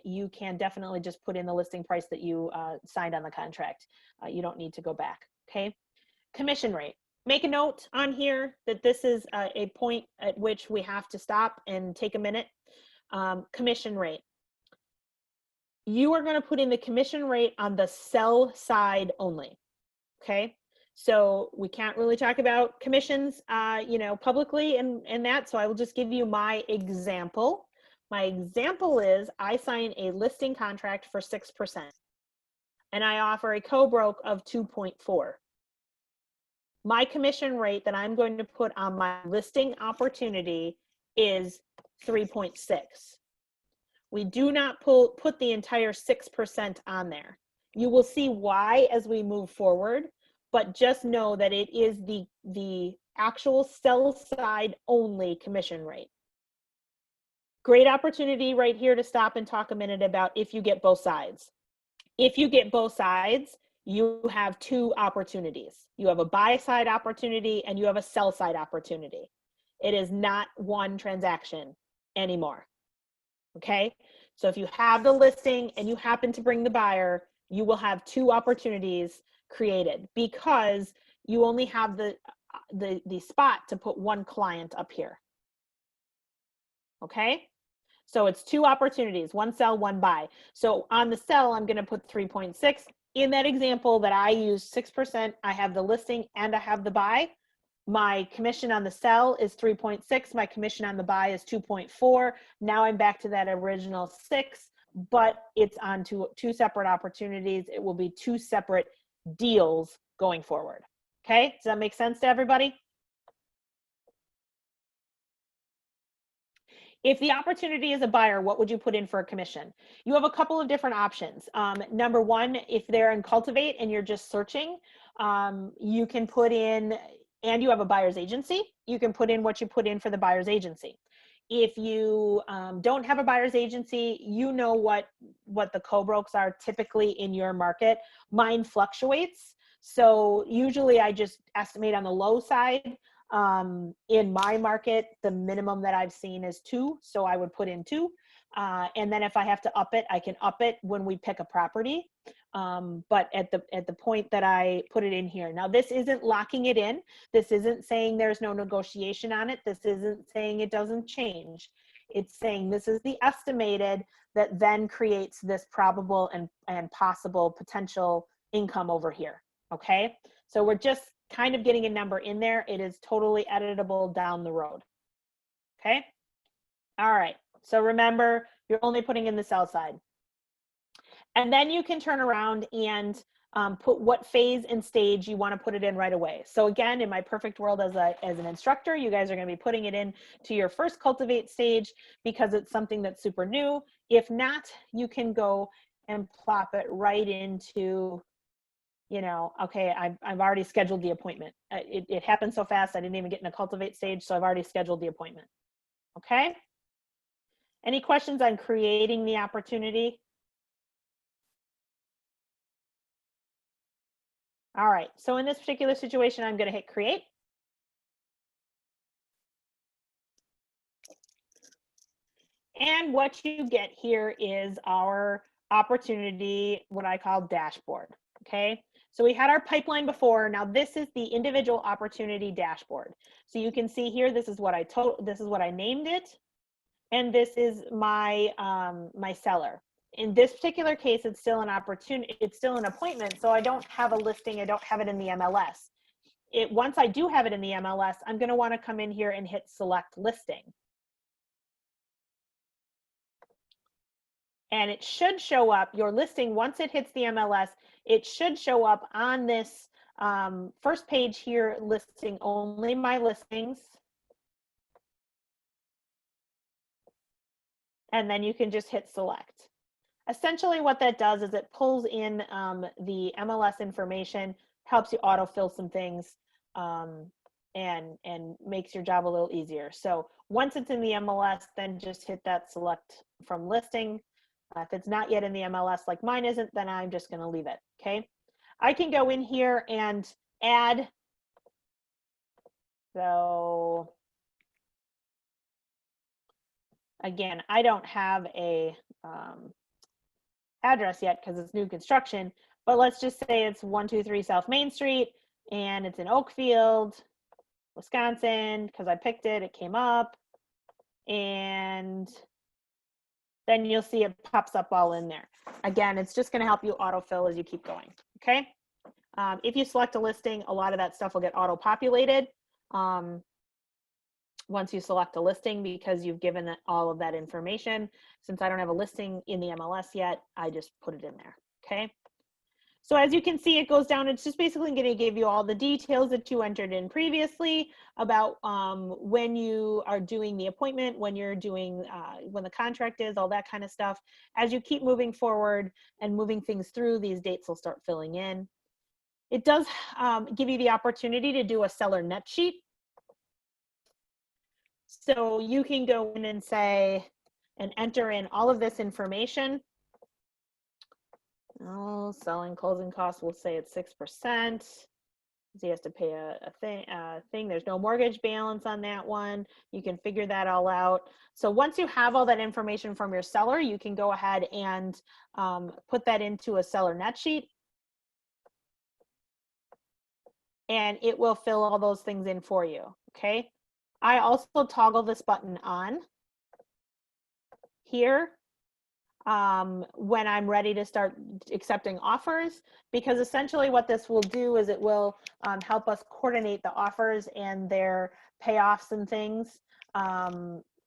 you can definitely just put in the listing price that you signed on the contract. You don't need to go back, okay? Commission rate. Make a note on here that this is a point at which we have to stop and take a minute. Commission rate. You are going to put in the commission rate on the sell side only, okay? So we can't really talk about commissions, you know, publicly and that. So I will just give you my example. My example is I sign a listing contract for 6% and I offer a co-broke of 2.4. My commission rate that I'm going to put on my listing opportunity is 3.6. We do not put the entire 6% on there. You will see why as we move forward. But just know that it is the actual sell side only commission rate. Great opportunity right here to stop and talk a minute about if you get both sides. If you get both sides, you have two opportunities. You have a buy side opportunity and you have a sell side opportunity. It is not one transaction anymore. Okay? So if you have the listing and you happen to bring the buyer, you will have two opportunities created because you only have the spot to put one client up here. Okay, so it's two opportunities, one sell, one buy. So on the sell, I'm going to put 3.6. In that example that I use 6%, I have the listing and I have the buy. My commission on the sell is 3.6. My commission on the buy is 2.4. Now I'm back to that original 6, but it's on two separate opportunities. It will be two separate deals going forward. Okay, does that make sense to everybody? If the opportunity is a buyer, what would you put in for a commission? You have a couple of different options. Number one, if they're in Cultivate and you're just searching, you can put in, and you have a buyer's agency, you can put in what you put in for the buyer's agency. If you don't have a buyer's agency, you know what the co-brokes are typically in your market. Mine fluctuates. So usually I just estimate on the low side. In my market, the minimum that I've seen is 2. So I would put in 2. And then if I have to up it, I can up it when we pick a property. But at the point that I put it in here. Now, this isn't locking it in. This isn't saying there's no negotiation on it. This isn't saying it doesn't change. It's saying this is the estimated that then creates this probable and possible potential income over here. Okay. So we're just kind of getting a number in there. It is totally editable down the road. Okay. All right. So remember, you're only putting in the sell side. And then you can turn around and put what phase and stage you want to put it in right away. So again, in my perfect world as an instructor, you guys are going to be putting it in to your first cultivate stage because it's something that's super new. If not, you can go and plop it right into, you know, okay, I've already scheduled the appointment. It happened so fast, I didn't even get in a cultivate stage, so I've already scheduled the appointment. Okay? Any questions on creating the opportunity? All right, so in this particular situation, I'm going to hit create. And what you get here is our opportunity, what I call dashboard. Okay, so we had our pipeline before. Now this is the individual opportunity dashboard. So you can see here, this is what I named it, and this is my my seller. In this particular case, it's still an opportunity, it's still an appointment, so I don't have a listing, I don't have it in the MLS. Once I do have it in the MLS, I'm going to want to come in here and hit select listing. And it should show up, your listing, once it hits the MLS, it should show up on this first page here, listing only my listings. And then you can just hit select. Essentially what that does is it pulls in the MLS information, helps you autofill some things, and makes your job a little easier. So once it's in the MLS, then just hit that select from listing. If it's not yet in the MLS like mine isn't, then I'm just going to leave it. Okay. I can go in here and add. So again, I don't have a address yet because it's new construction, but let's just say it's 123 South Main Street and it's in Oakfield, Wisconsin, because I picked it, it came up, and then you'll see it pops up all in there. Again, it's just going to help you autofill as you keep going. Okay. If you select a listing, a lot of that stuff will get auto-populated once you select a listing because you've given it all of that information. Since I don't have a listing in the MLS yet, I just put it in there. Okay. So as you can see, it goes down. It's just basically going to give you all the details that you entered in previously about when you are doing the appointment, when you're doing, when the contract is, all that kind of stuff. As you keep moving forward and moving things through, these dates will start filling in. It does give you the opportunity to do a seller net sheet. So you can go in and say, and enter in all of this information. Oh, selling closing costs, we'll say it's 6%. He has to pay a thing. There's no mortgage balance on that one. You can figure that all out. So once you have all that information from your seller, you can go ahead and put that into a seller net sheet. And it will fill all those things in for you, okay? I also toggle this button on here when I'm ready to start accepting offers, because essentially what this will do is it will help us coordinate the offers and their payoffs and things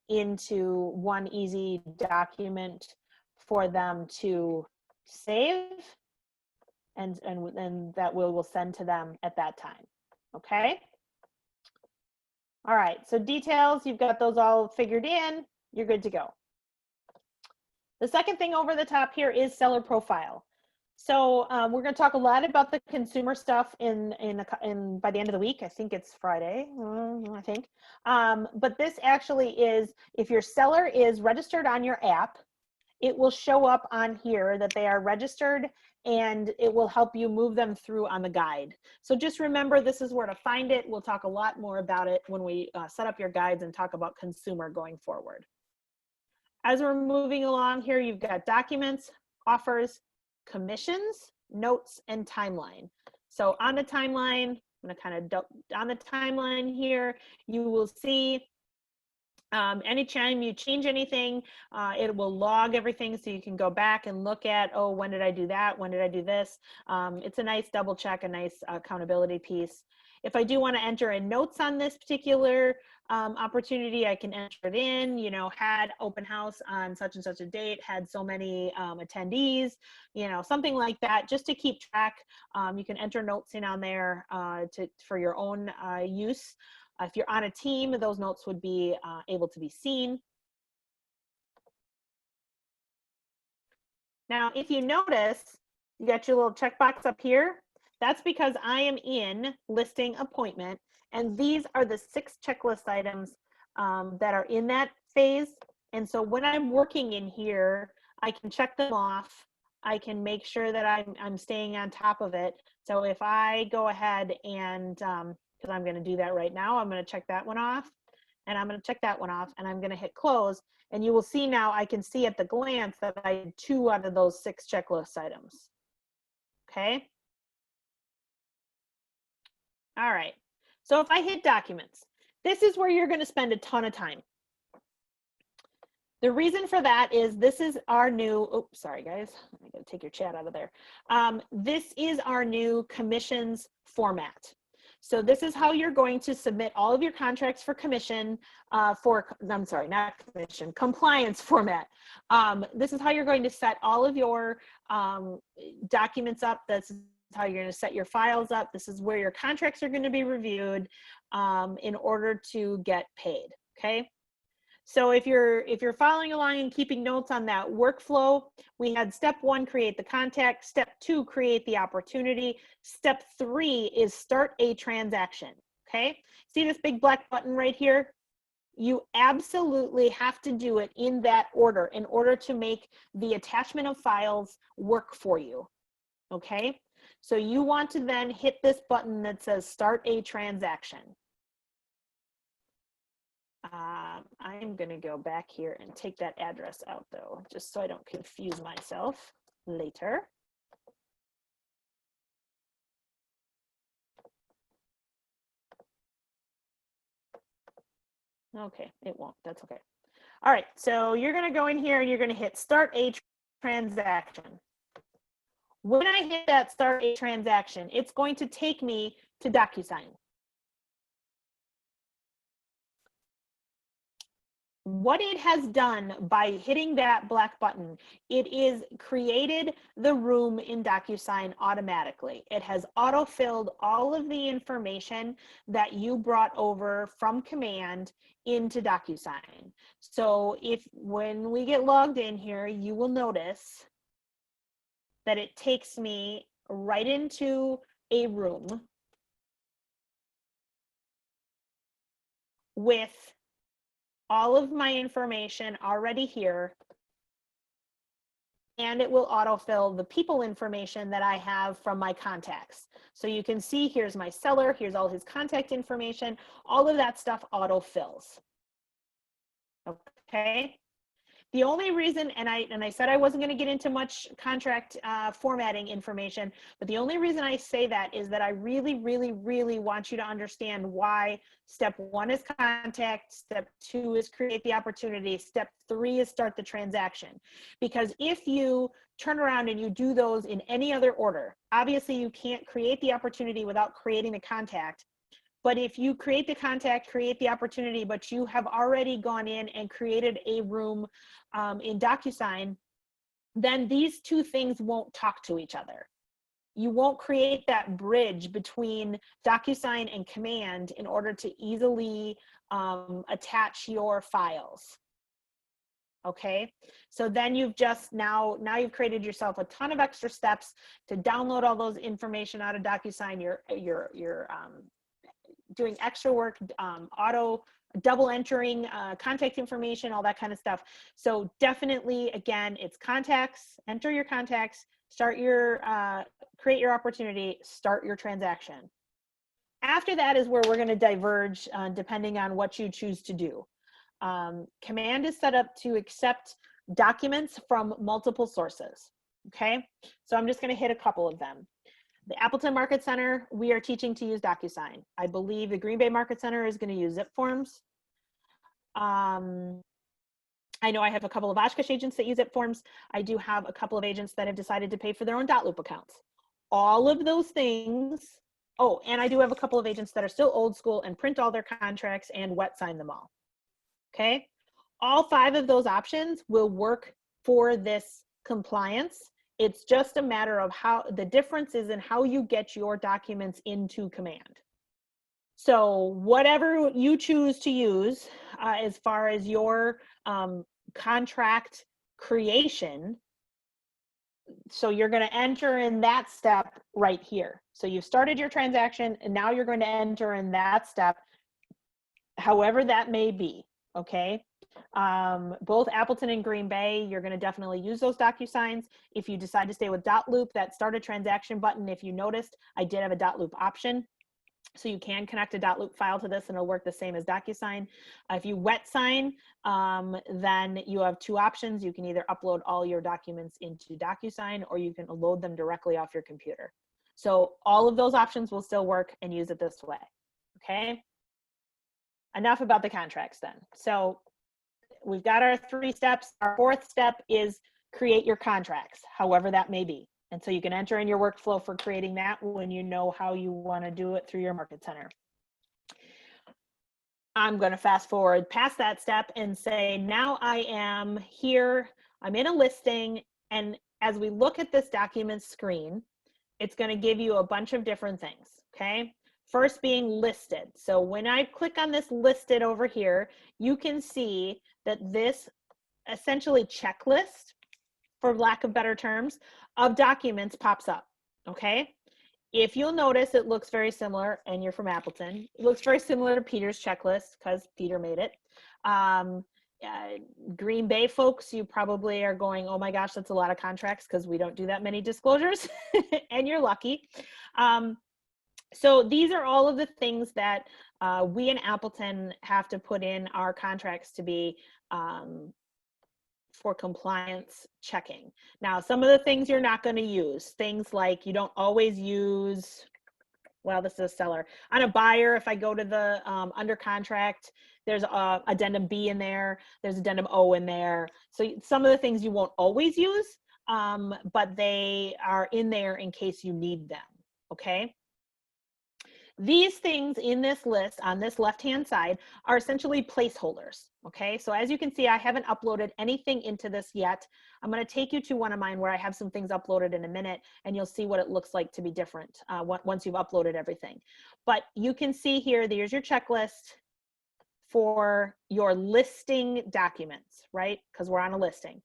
into one easy document for them to save, and that we'll send to them at that time. Okay. All right, so details, you've got those all figured in, you're good to go. The second thing over the top here is seller profile. So we're going to talk a lot about the consumer stuff by the end of the week. I think it's Friday, I think. But this actually is, if your seller is registered on your app, it will show up on here that they are registered, and it will help you move them through on the guide. So just remember, this is where to find it. We'll talk a lot more about it when we set up your guides and talk about consumer going forward. As we're moving along here, you've got documents, offers, commissions, notes, and timeline. So on the timeline, I'm going to kind of on the timeline here, you will see anytime you change anything, it will log everything so you can go back and look at, oh, when did I do that? When did I do this? It's a nice double check, a nice accountability piece. If I do want to enter in notes on this particular opportunity, I can enter it in, you know, had open house on such and such a date, had so many attendees, you know, something like that, just to keep track. You can enter notes in on there for your own use. If you're on a team, those notes would be able to be seen. Now, if you notice, you got your little checkbox up here. That's because I am in listing appointment, and these are the 6 checklist items that are in that phase. And so when I'm working in here, I can check them off. I can make sure that I'm staying on top of it. So if I go ahead and, because I'm going to do that right now, I'm going to check that one off, and I'm going to check that one off, and I'm going to hit close. And you will see now, I can see at the glance that I did 2 out of those 6 checklist items. Okay. All right. So if I hit documents, this is where you're going to spend a ton of time. The reason for that is this is our new, oops, sorry guys, I gotta take your chat out of there. This is our new commissions format. So this is how you're going to submit all of your contracts for commission, I'm sorry, not commission, compliance format. This is how you're going to set all of your documents up. That's how you're going to set your files up. This is where your contracts are going to be reviewed in order to get paid, okay? So if you're following along and keeping notes on that workflow, we had step 1, create the contact. Step 2, create the opportunity. Step 3 is start a transaction, okay? See this big black button right here? You absolutely have to do it in that order in order to make the attachment of files work for you, okay? So you want to then hit this button that says start a transaction. I'm going to go back here and take that address out though, just so I don't confuse myself later. Okay, it won't, that's okay. All right, so you're going to go in here and you're going to hit start a transaction. When I hit that start a transaction, it's going to take me to Docusign. What it has done by hitting that black button, it is created the room in Docusign automatically. It has auto-filled all of the information that you brought over from command into Docusign. So when we get logged in here, you will notice that it takes me right into a room with all of my information already here, and it will autofill the people information that I have from my contacts. So you can see here's my seller, here's all his contact information, all of that stuff autofills. Okay. The only reason, and I said I wasn't going to get into much contract formatting information, but the only reason I say that is that I really, really, really want you to understand why step 1 is contact, step 2 is create the opportunity, step 3 is start the transaction. Because if you turn around and you do those in any other order, obviously you can't create the opportunity without creating the contact. But if you create the contact, create the opportunity, but you have already gone in and created a room in Docusign, then these 2 things won't talk to each other. You won't create that bridge between Docusign and command in order to easily attach your files. Okay, so then you've just now you've created yourself a ton of extra steps to download all those information out of Docusign. You're doing extra work, double entering contact information, all that kind of stuff. So definitely, again, it's contacts, enter your contacts, start your, create your opportunity, start your transaction. After that is where we're going to diverge depending on what you choose to do. Command is set up to accept documents from multiple sources. Okay, so I'm just going to hit a couple of them. The Appleton Market Center, we are teaching to use Docusign. I believe the Green Bay Market Center is going to use Zipforms. I know I have a couple of Oshkosh agents that use Zipforms. I do have a couple of agents that have decided to pay for their own .loop accounts. All of those things. Oh, and I do have a couple of agents that are still old school and print all their contracts and wet sign them all. Okay. All 5 of those options will work for this compliance. It's just a matter of how the difference is in how you get your documents into command. So whatever you choose to use as far as your contract creation, So you're going to enter in that step right here. So you've started your transaction and now you're going to enter in that step, however that may be, okay? Both Appleton and Green Bay, you're going to definitely use those DocuSigns. If you decide to stay with .loop, that start a transaction button, if you noticed, I did have a .loop option. So you can connect a .loop file to this and it'll work the same as DocuSign. If you wet sign, then you have two options. You can either upload all your documents into DocuSign or you can load them directly off your computer. So all of those options will still work and use it this way, okay? Enough about the contracts then. So we've got our 3 steps. Our 4th step is create your contracts, however that may be. And so you can enter in your workflow for creating that when you know how you want to do it through your market center. I'm going to fast forward past that step and say, now I am here, I'm in a listing, and as we look at this document screen, it's going to give you a bunch of different things, okay? First being listed. So when I click on this listed over here, you can see that this essentially checklist, for lack of better terms, of documents pops up, okay? If you'll notice, it looks very similar, and you're from Appleton, it looks very similar to Peter's checklist because Peter made it. Green Bay folks, you probably are going, oh my gosh, that's a lot of contracts because we don't do that many disclosures, and you're lucky. So these are all of the things that we in Appleton have to put in our contracts to be for compliance checking. Now, some of the things you're not going to use, things like you don't always use, well, this is a seller. On a buyer, if I go to the under contract, there's addendum B in there, there's addendum O in there. So some of the things you won't always use, but they are in there in case you need them, okay? These things in this list on this left-hand side are essentially placeholders, okay? So as you can see, I haven't uploaded anything into this yet. I'm gonna take you to one of mine where I have some things uploaded in a minute, and you'll see what it looks like to be different once you've uploaded everything. But you can see here, there's your checklist for your listing documents, right? Because we're on a listing.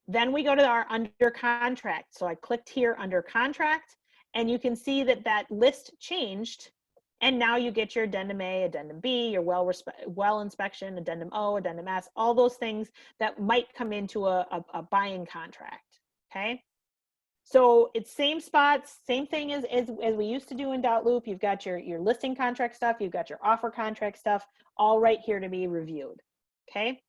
Then we go to our under contract. So I clicked here under contract, and you can see that that list changed, and now you get your addendum A, addendum B, your well inspection, addendum O, addendum S, all those things that might come into a buying contract, okay? So it's same spots, same thing as we used to do in .loop. You've got your listing contract stuff, you've got your offer contract stuff, all right here to be reviewed, okay?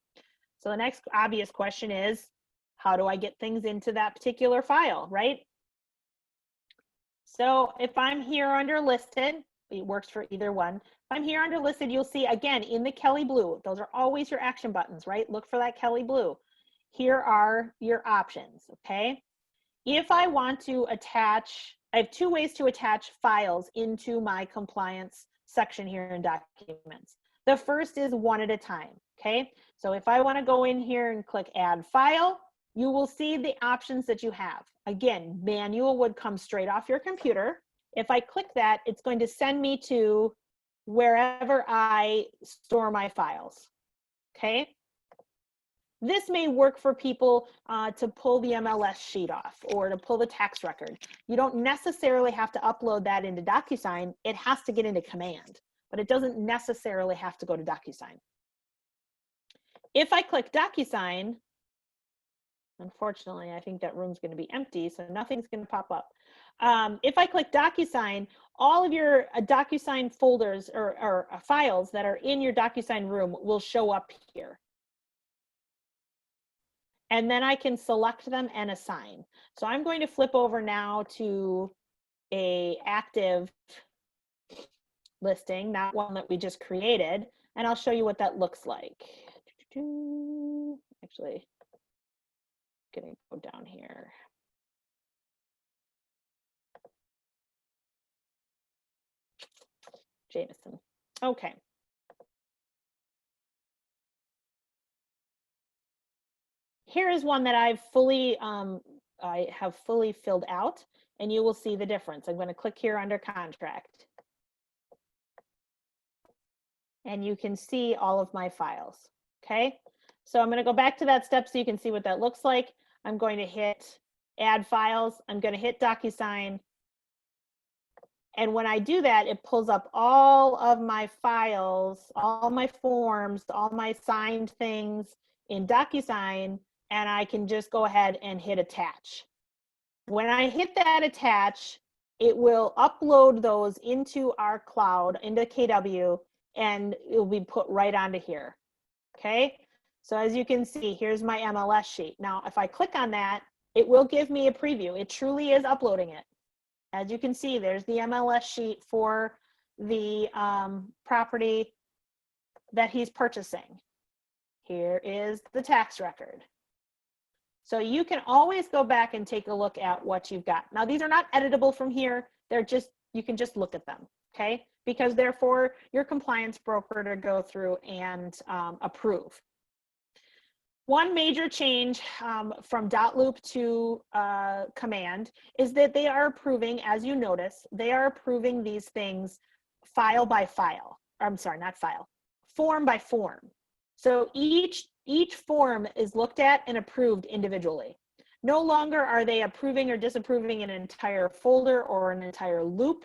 So the next obvious question is, how do I get things into that particular file, right? So if I'm here under listed, it works for either one. If I'm here under listed, you'll see again in the Kelly blue, those are always your action buttons, right? Look for that Kelly blue. Here are your options, okay? If I want to attach, I have 2 ways to attach files into my compliance section here in documents. The first is one at a time, okay? So if I want to go in here and click add file, you will see the options that you have. Again, manual would come straight off your computer. If I click that, it's going to send me to wherever I store my files, okay? This may work for people to pull the MLS sheet off or to pull the tax record. You don't necessarily have to upload that into Docusign. It has to get into Command, but it doesn't necessarily have to go to Docusign. If I click Docusign, unfortunately, I think that room's going to be empty, so nothing's going to pop up. If I click Docusign, all of your Docusign folders or files that are in your Docusign room will show up here. And then I can select them and assign. So I'm going to flip over now to a active listing, not one that we just created, and I'll show you what that looks like. Actually, gonna go down here. Jameson. Okay. Here is one that I've fully, I have fully filled out, and you will see the difference. I'm going to click here under contract. And you can see all of my files, okay? So I'm going to go back to that step so you can see what that looks like. I'm going to hit add files. I'm going to hit Docusign. And when I do that, it pulls up all of my files, all my forms, all my signed things in Docusign, and I can just go ahead and hit attach. When I hit that attach, it will upload those into our cloud, into KW, and it will be put right onto here. Okay, so as you can see, here's my MLS sheet. Now, if I click on that, it will give me a preview. It truly is uploading it. As you can see, there's the MLS sheet for the property that he's purchasing. Here is the tax record. So you can always go back and take a look at what you've got. Now, these are not editable from here. They're just, you can just look at them, okay? Because they're for your compliance broker to go through and approve. One major change from .loop to command is that they are approving, as you notice, they are approving these things file by file. I'm sorry, not file, form by form. So each form is looked at and approved individually. No longer are they approving or disapproving an entire folder or an entire loop.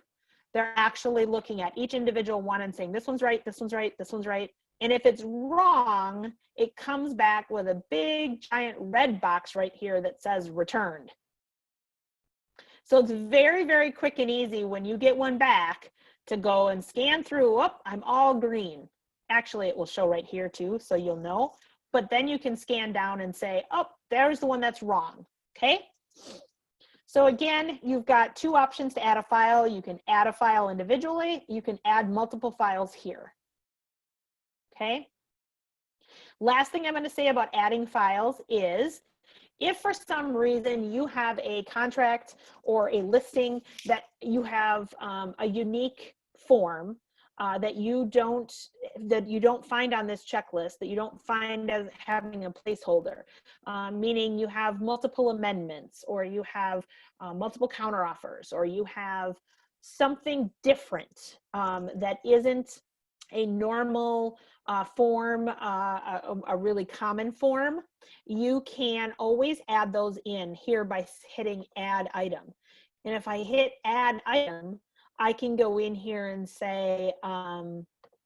They're actually looking at each individual one and saying, this one's right, this one's right, this one's right. And if it's wrong, it comes back with a big giant red box right here that says returned. So it's very, very quick and easy when you get one back to go and scan through. Oh, I'm all green. Actually, it will show right here too, so you'll know. But then you can scan down and say, oh, there's the one that's wrong, okay? So again, you've got two options to add a file. You can add a file individually. You can add multiple files here. Okay. Last thing I'm going to say about adding files is if for some reason you have a contract or a listing that you have a unique form that you don't find on this checklist, that you don't find as having a placeholder, meaning you have multiple amendments, or you have multiple counteroffers, or you have something different that isn't a normal form, a really common form, you can always add those in here by hitting add item. And if I hit add item, I can go in here and say,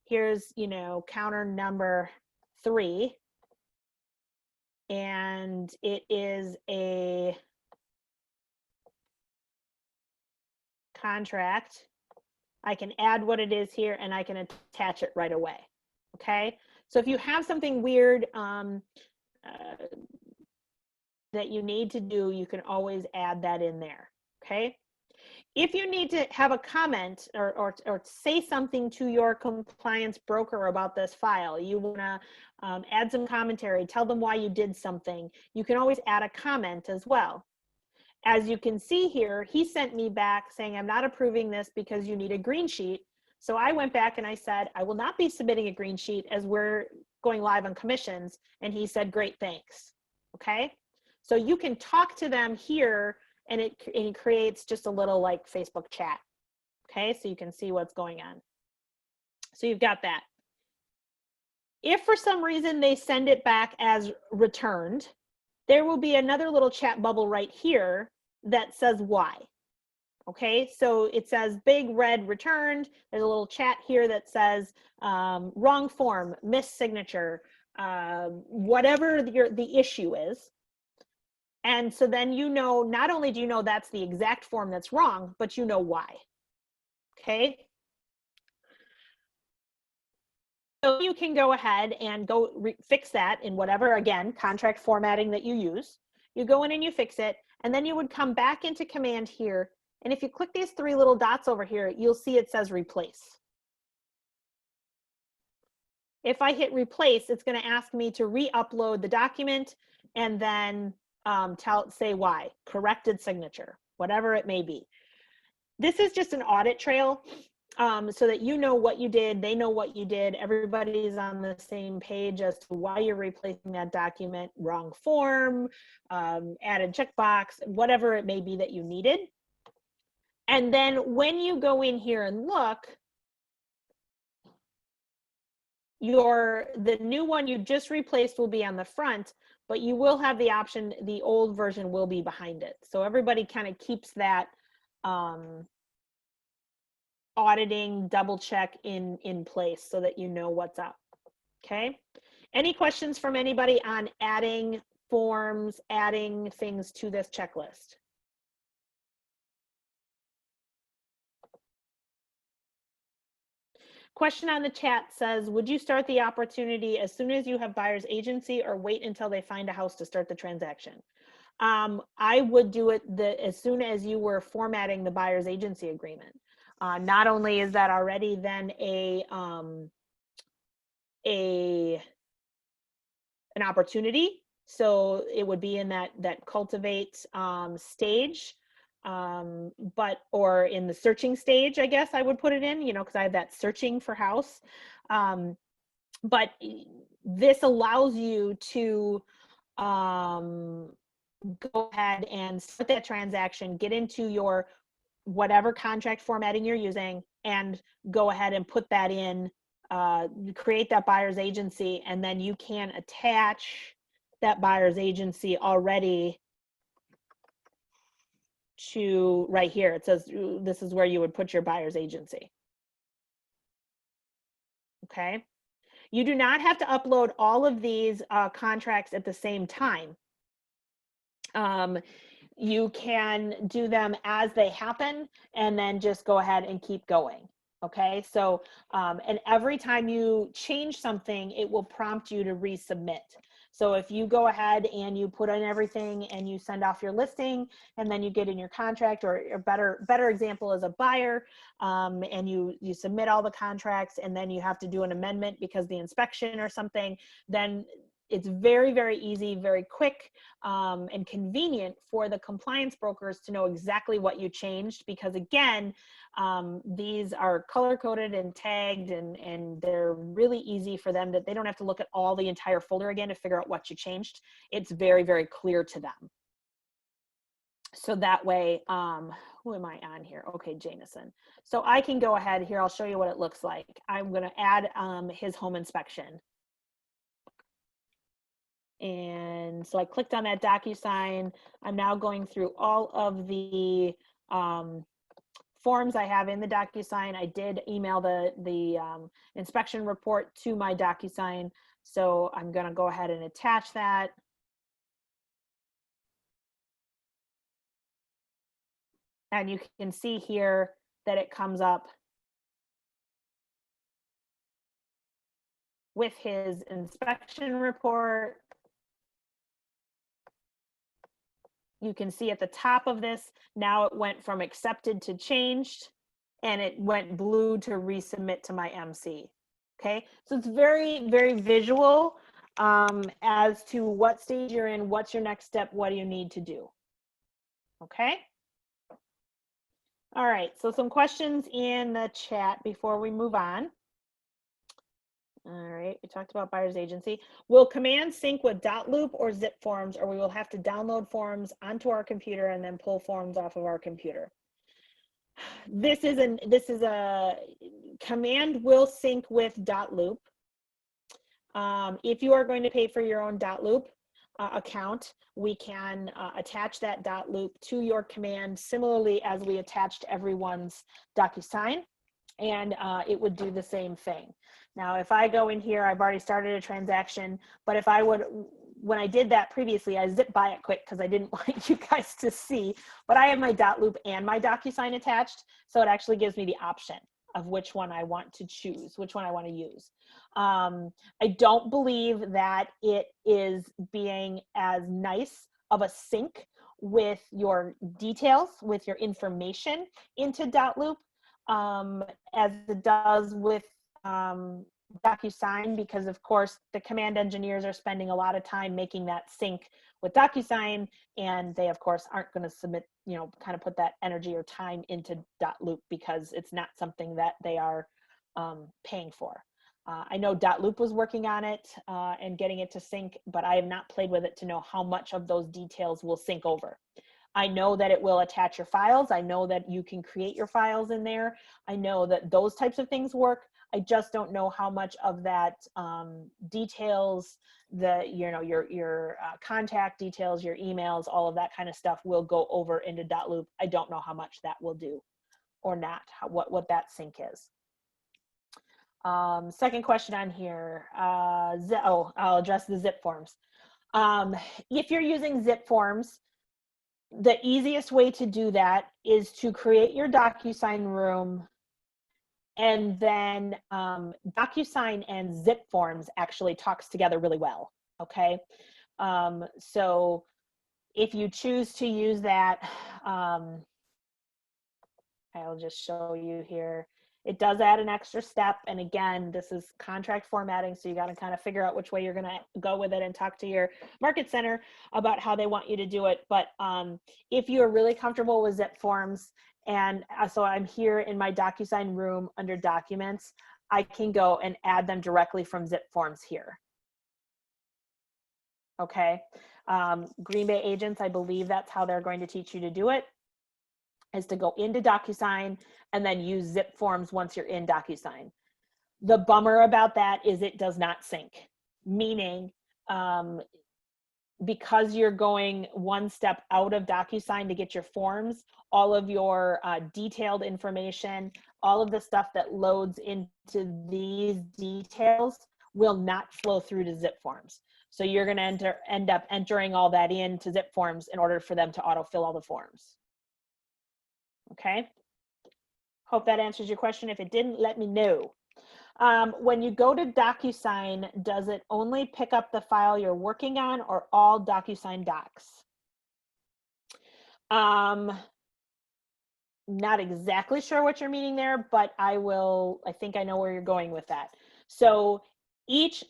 here's, you know, counter number 3, and it is a contract. I can add what it is here and I can attach it right away. Okay, so if you have something weird that you need to do, you can always add that in there. Okay, if you need to have a comment or say something to your compliance broker about this file, you want to add some commentary, tell them why you did something, you can always add a comment as well. As you can see here, he sent me back saying, I'm not approving this because you need a green sheet. So I went back and I said, I will not be submitting a green sheet as we're going live on commissions. And he said, great, thanks. Okay. So you can talk to them here and it creates just a little like Facebook chat. Okay. So you can see what's going on. So you've got that. If for some reason they send it back as returned, there will be another little chat bubble right here that says why. Okay, so it says big red returned. There's a little chat here that says wrong form, missed signature, whatever the issue is. And so then you know, not only do you know that's the exact form that's wrong, but you know why. Okay. So you can go ahead and go fix that in whatever, again, contract formatting that you use. You go in and you fix it, and then you would come back into command here. And if you click these 3 little dots over here, you'll see it says replace. If I hit replace, it's going to ask me to re-upload the document and then say why, corrected signature, whatever it may be. This is just an audit trail. So that you know what you did, they know what you did, everybody's on the same page as to why you're replacing that document, wrong form, added checkbox, whatever it may be that you needed. And then when you go in here and look, the new one you just replaced will be on the front, but you will have the option, the old version will be behind it. So everybody kind of keeps that auditing double check in place so that you know what's up. Okay. Any questions from anybody on adding forms, adding things to this checklist? Question on the chat says, would you start the opportunity as soon as you have buyer's agency or wait until they find a house to start the transaction? I would do it as soon as you were formatting the buyer's agency agreement. Not only is that already then an opportunity, so it would be in that cultivate stage, or in the searching stage, I guess I would put it in, you know, because I have that searching for house. But this allows you to go ahead and start that transaction, get into your whatever contract formatting you're using, and go ahead and put that in, create that buyer's agency, and then you can attach that buyer's agency already to right here. It says this is where you would put your buyer's agency. Okay. You do not have to upload all of these contracts at the same time. You can do them as they happen and then just go ahead and keep going. Okay, so and every time you change something, it will prompt you to resubmit. So if you go ahead and you put in everything and you send off your listing, and then you get in your contract, or a better example is a buyer, and you submit all the contracts, and then you have to do an amendment because the inspection or something, then it's very, very easy, very quick, and convenient for the compliance brokers to know exactly what you changed, because again, these are color coded and tagged, and they're really easy for them, that they don't have to look at all the entire folder again to figure out what you changed. It's very, very clear to them. So that way, who am I on here? Okay, Jameson. So I can go ahead here. I'll show you what it looks like. I'm going to add his home inspection. And so I clicked on that DocuSign. I'm now going through all of the forms I have in the DocuSign. I did email the inspection report to my DocuSign. So I'm going to go ahead and attach that. And you can see here that it comes up with his inspection report. You can see at the top of this, now it went from accepted to changed, and it went blue to resubmit to my MC. Okay, so it's very, very visual as to what stage you're in, what's your next step, what do you need to do. Okay. All right, so some questions in the chat before we move on. All right, we talked about buyer's agency. Will command sync with .loop or Zipforms, or we will have to download forms onto our computer and then pull forms off of our computer? This is a command will sync with .loop. If you are going to pay for your own .loop account, we can attach that .loop to your command similarly as we attached everyone's Docusign, and it would do the same thing. Now, if I go in here, I've already started a transaction, but if I would, when I did that previously, I zipped by it quick because I didn't want you guys to see, but I have my .loop and my Docusign attached, so it actually gives me the option of which one I want to choose, which one I want to use. I don't believe that it is being as nice of a sync with your details, with your information into .loop as it does with Docusign, because of course the command engineers are spending a lot of time making that sync with Docusign, and they of course aren't going to submit, you know, kind of put that energy or time into .loop because it's not something that they are paying for. I know .loop was working on it and getting it to sync, but I have not played with it to know how much of those details will sync over. I know that it will attach your files. I know that you can create your files in there. I know that those types of things work. I just don't know how much of that details, your contact details, your emails, all of that kind of stuff will go over into .loop. I don't know how much that will do or not, what that sync is. Second question on here. I'll address the Zipforms. If you're using Zipforms, the easiest way to do that is to create your Docusign room, and then Docusign and Zipforms actually talks together really well, okay? So if you choose to use that, I'll just show you here. It does add an extra step. And again, this is contract formatting. So you got to kind of figure out which way you're going to go with it and talk to your market center about how they want you to do it. But if you are really comfortable with Zipforms, and so I'm here in my Docusign room under documents, I can go and add them directly from Zipforms here. Okay. Green Bay agents, I believe that's how they're going to teach you to do it, is to go into Docusign and then use Zipforms once you're in Docusign. The bummer about that is it does not sync, meaning because you're going one step out of Docusign to get your forms, all of your detailed information, all of the stuff that loads into these details will not flow through to Zipforms. So you're going to end up entering all that into Zipforms in order for them to autofill all the forms. Okay. Hope that answers your question. If it didn't, let me know. When you go to Docusign, does it only pick up the file you're working on or all Docusign docs? Not exactly sure what you're meaning there, but I think I know where you're going with that. So each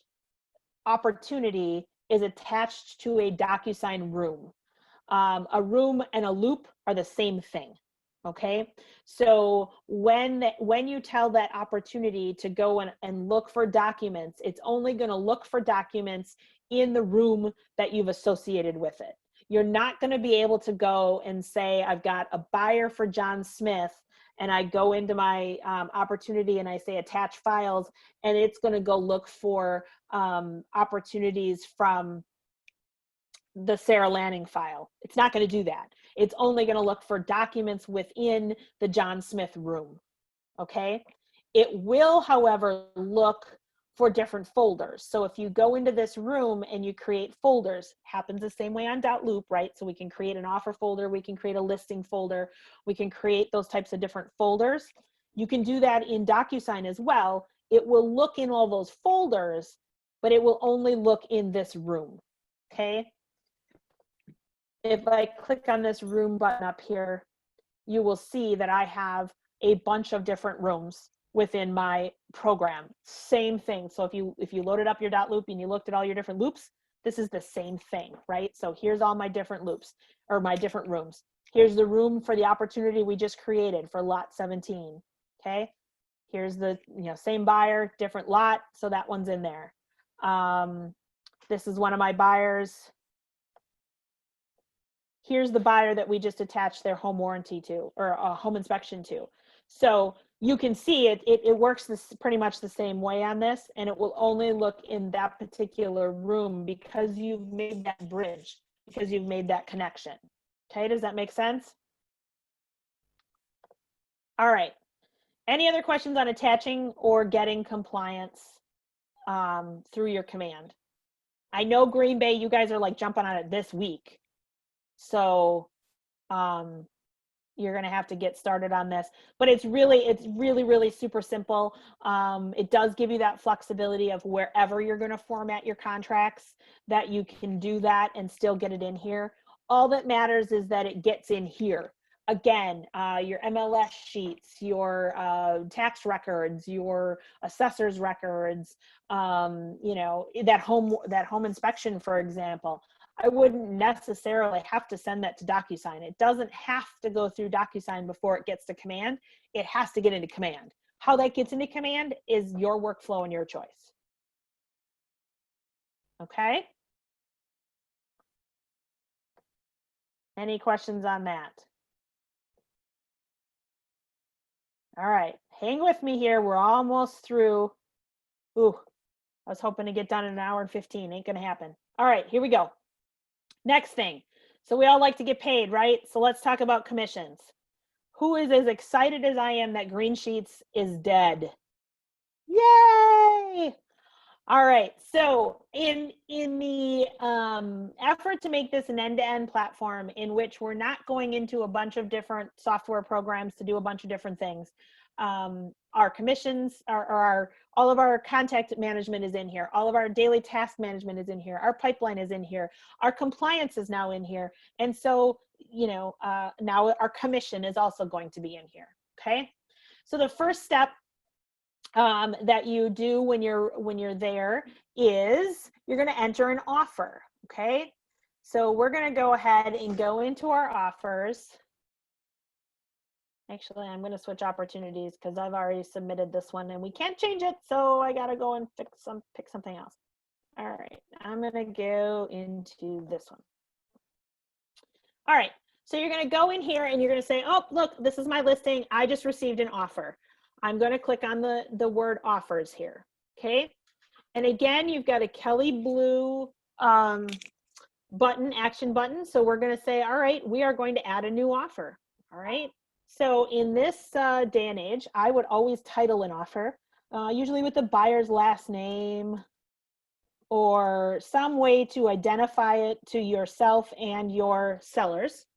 opportunity is attached to a Docusign room. A room and a loop are the same thing. Okay, so when you tell that opportunity to go and look for documents, it's only going to look for documents in the room that you've associated with it. You're not going to be able to go and say, I've got a buyer for John Smith, and I go into my opportunity and I say attach files, and it's going to go look for opportunities from the Sarah Lanning file. It's not going to do that. It's only going to look for documents within the John Smith room. Okay. It will, however, look for different folders. So if you go into this room and you create folders, happens the same way on .loop, right? So we can create an offer folder, we can create a listing folder, we can create those types of different folders. You can do that in Docusign as well. It will look in all those folders, but it will only look in this room. Okay. If I click on this room button up here, you will see that I have a bunch of different rooms within my program. Same thing. So if you loaded up your .loop and you looked at all your different loops, this is the same thing, right? So here's all my different loops or my different rooms. Here's the room for the opportunity we just created for lot 17. Okay. Here's the same buyer, different lot. So that one's in there. This is one of my buyers. Here's the buyer that we just attached their home warranty to, or a home inspection to. So you can see it works pretty much the same way on this, and it will only look in that particular room because you've made that bridge, because you've made that connection. Okay, does that make sense? All right. Any other questions on attaching or getting compliance through your command? I know Green Bay, you guys are like jumping on it this week. So you're going to have to get started on this, but it's really super simple. It does give you that flexibility of wherever you're going to format your contracts, that you can do that and still get it in here. All that matters is that it gets in here. Again, your MLS sheets, your tax records, your assessor's records, that home inspection, for example. I wouldn't necessarily have to send that to Docusign. It doesn't have to go through Docusign before it gets to command. It has to get into command. How that gets into command is your workflow and your choice. Okay. Any questions on that? All right, hang with me here. We're almost through. Ooh, I was hoping to get done in an hour and 15. Ain't gonna happen. All right, here we go. Next thing. So we all like to get paid, right? So let's talk about commissions. Who is as excited as I am that Green Sheets is dead? Yay! All right, so in the effort to make this an end-to-end platform in which we're not going into a bunch of different software programs to do a bunch of different things, our commissions, all of our contact management is in here, all of our daily task management is in here, our pipeline is in here, our compliance is now in here, and so now our commission is also going to be in here. Okay, so the first step that you do when you're there is you're going to enter an offer. Okay, so we're going to go ahead and go into our offers. Actually, I'm going to switch opportunities because I've already submitted this one and we can't change it, so I got to go and pick something else. All right, I'm going to go into this one. All right, so you're going to go in here and you're going to say, oh, look, this is my listing. I just received an offer. I'm going to click on the word offers here. Okay. And again, you've got a Kelly blue button, action button. So we're going to say, all right, we are going to add a new offer. All right. So in this day and age, I would always title an offer, usually with the buyer's last name or some way to identify it to yourself and your sellers.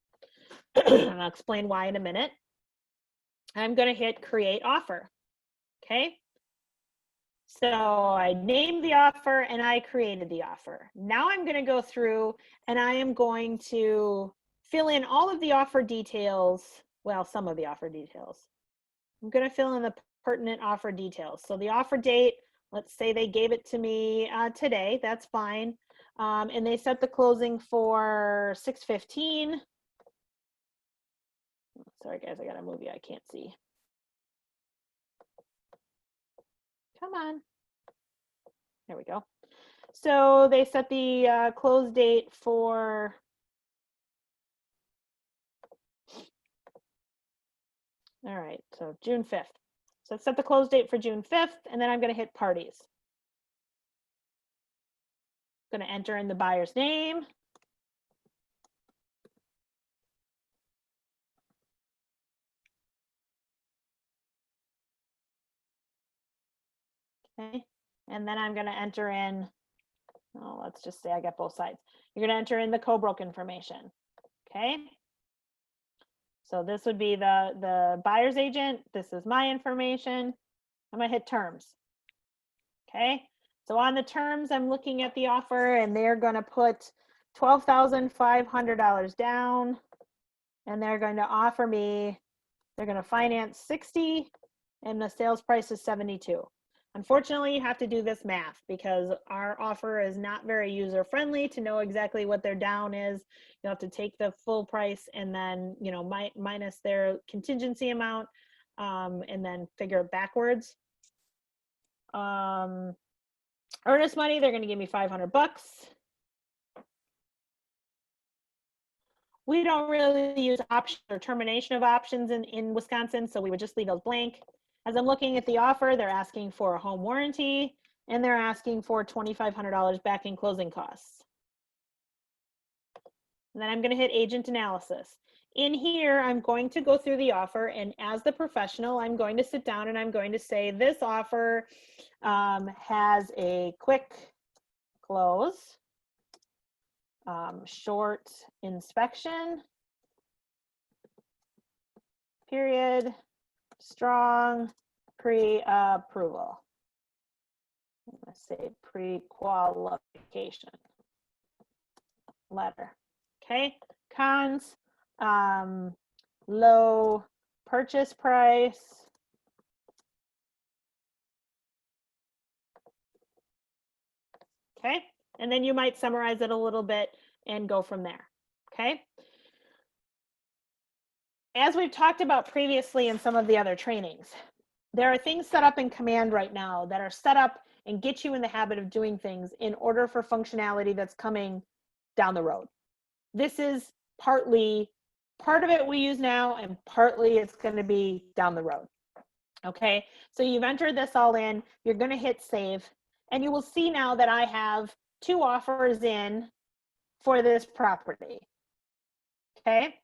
And I'll explain why in a minute. I'm going to hit create offer. Okay. So I named the offer and I created the offer. Now I'm going to go through and I am going to fill in all of the offer details. Well, some of the offer details. I'm going to fill in the pertinent offer details. So the offer date, let's say they gave it to me today. That's fine. And they set the closing for 6:15. Sorry, guys, I got to move you. I can't see. Come on. There we go. So they set the close date for all right, so June 5th. So set the close date for June 5th, and then I'm going to hit parties. I'm going to enter in the buyer's name. Okay, and then I'm going to enter in, oh, let's just say I got both sides. You're going to enter in the co-broke information. Okay. So this would be the buyer's agent. This is my information. I'm going to hit terms. Okay. So on the terms, I'm looking at the offer and they're going to put $12,500 down and they're going to offer me, they're going to finance 60 and the sales price is 72. Unfortunately, you have to do this math because our offer is not very user friendly to know exactly what their down is. You'll have to take the full price and then, minus their contingency amount and then figure it backwards. Earnest money, they're going to give me $500. We don't really use option or termination of options in Wisconsin, so we would just leave those blank. As I'm looking at the offer, they're asking for a home warranty and they're asking for $2,500 back in closing costs. And then I'm going to hit agent analysis. In here, I'm going to go through the offer, and as the professional, I'm going to sit down and I'm going to say this offer has a quick close, short inspection, period, strong pre-approval. I'm going to say pre-qualification letter. Okay, cons, low purchase price. Okay, and then you might summarize it a little bit and go from there. Okay. As we've talked about previously in some of the other trainings, there are things set up in Command right now that are set up and get you in the habit of doing things in order for functionality that's coming down the road. This is partly, part of it we use now and partly it's going to be down the road. Okay, so you've entered this all in, you're going to hit save, and you will see now that I have 2 offers in for this property. Okay,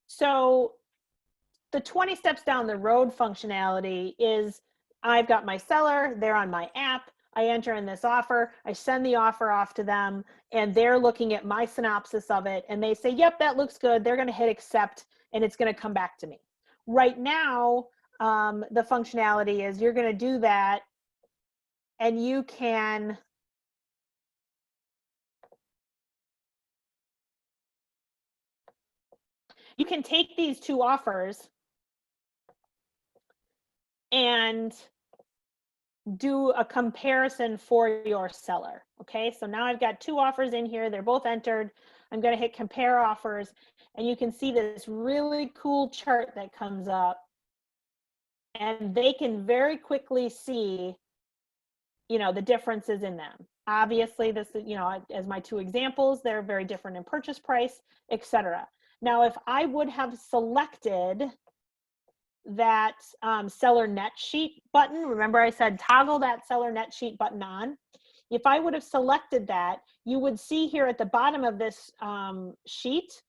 so the 20 steps down the road functionality is I've got my seller, they're on my app, I enter in this offer, I send the offer off to them, and they're looking at my synopsis of it, and they say, yep, that looks good. They're going to hit accept, and it's going to come back to me. Right now, the functionality is you're going to do that, and you can take these 2 offers and do a comparison for your seller. Okay, so now I've got 2 offers in here. They're both entered. I'm going to hit compare offers, and you can see this really cool chart that comes up, and they can very quickly see, you know, the differences in them. Obviously, this is, you know, as my 2 examples, they're very different in purchase price, etc. Now, if I would have selected that seller net sheet button, remember I said toggle that seller net sheet button on. If I would have selected that, you would see here at the bottom of this sheet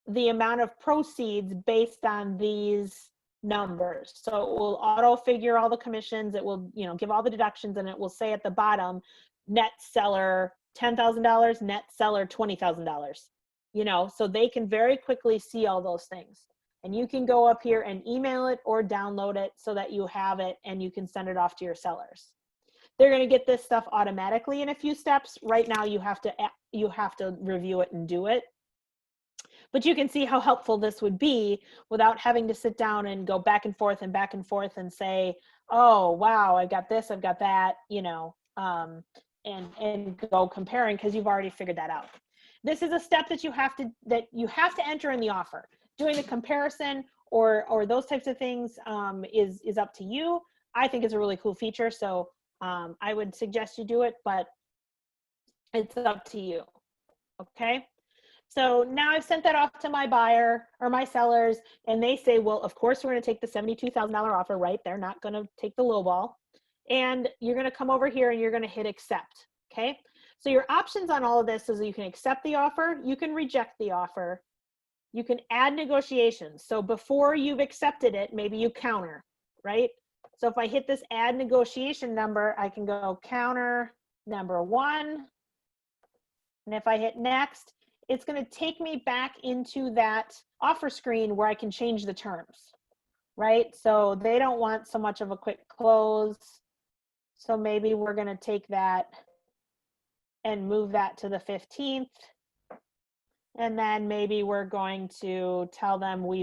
the amount of proceeds based on these numbers. So it will auto figure all the commissions, it will, you know, give all the deductions, and it will say at the bottom, net seller $10,000, net seller $20,000. You know, so they can very quickly see all those things. And you can go up here and email it or download it so that you have it and you can send it off to your sellers. They're going to get this stuff automatically in a few steps. Right now you have to review it and do it. But you can see how helpful this would be without having to sit down and go back and forth and say, oh, wow, I've got this, I've got that, you know, and go comparing, because you've already figured that out. This is a step that you have to enter in the offer. Doing the comparison or those types of things is up to you. I think it's a really cool feature, so I would suggest you do it, but it's up to you. Okay, so now I've sent that off to my buyer or my sellers, and they say, well, of course we're going to take the $72,000 offer, right? They're not going to take the lowball, and you're going to come over here and you're going to hit accept. Okay, so your options on all of this is you can accept the offer, you can reject the offer, you can add negotiations. So before you've accepted it, maybe you counter, right? So if I hit this add negotiation number, I can go counter number 1. And if I hit next, it's going to take me back into that offer screen where I can change the terms, right? So they don't want so much of a quick close. So maybe we're going to take that and move that to the 15th. And then maybe we're going to tell them we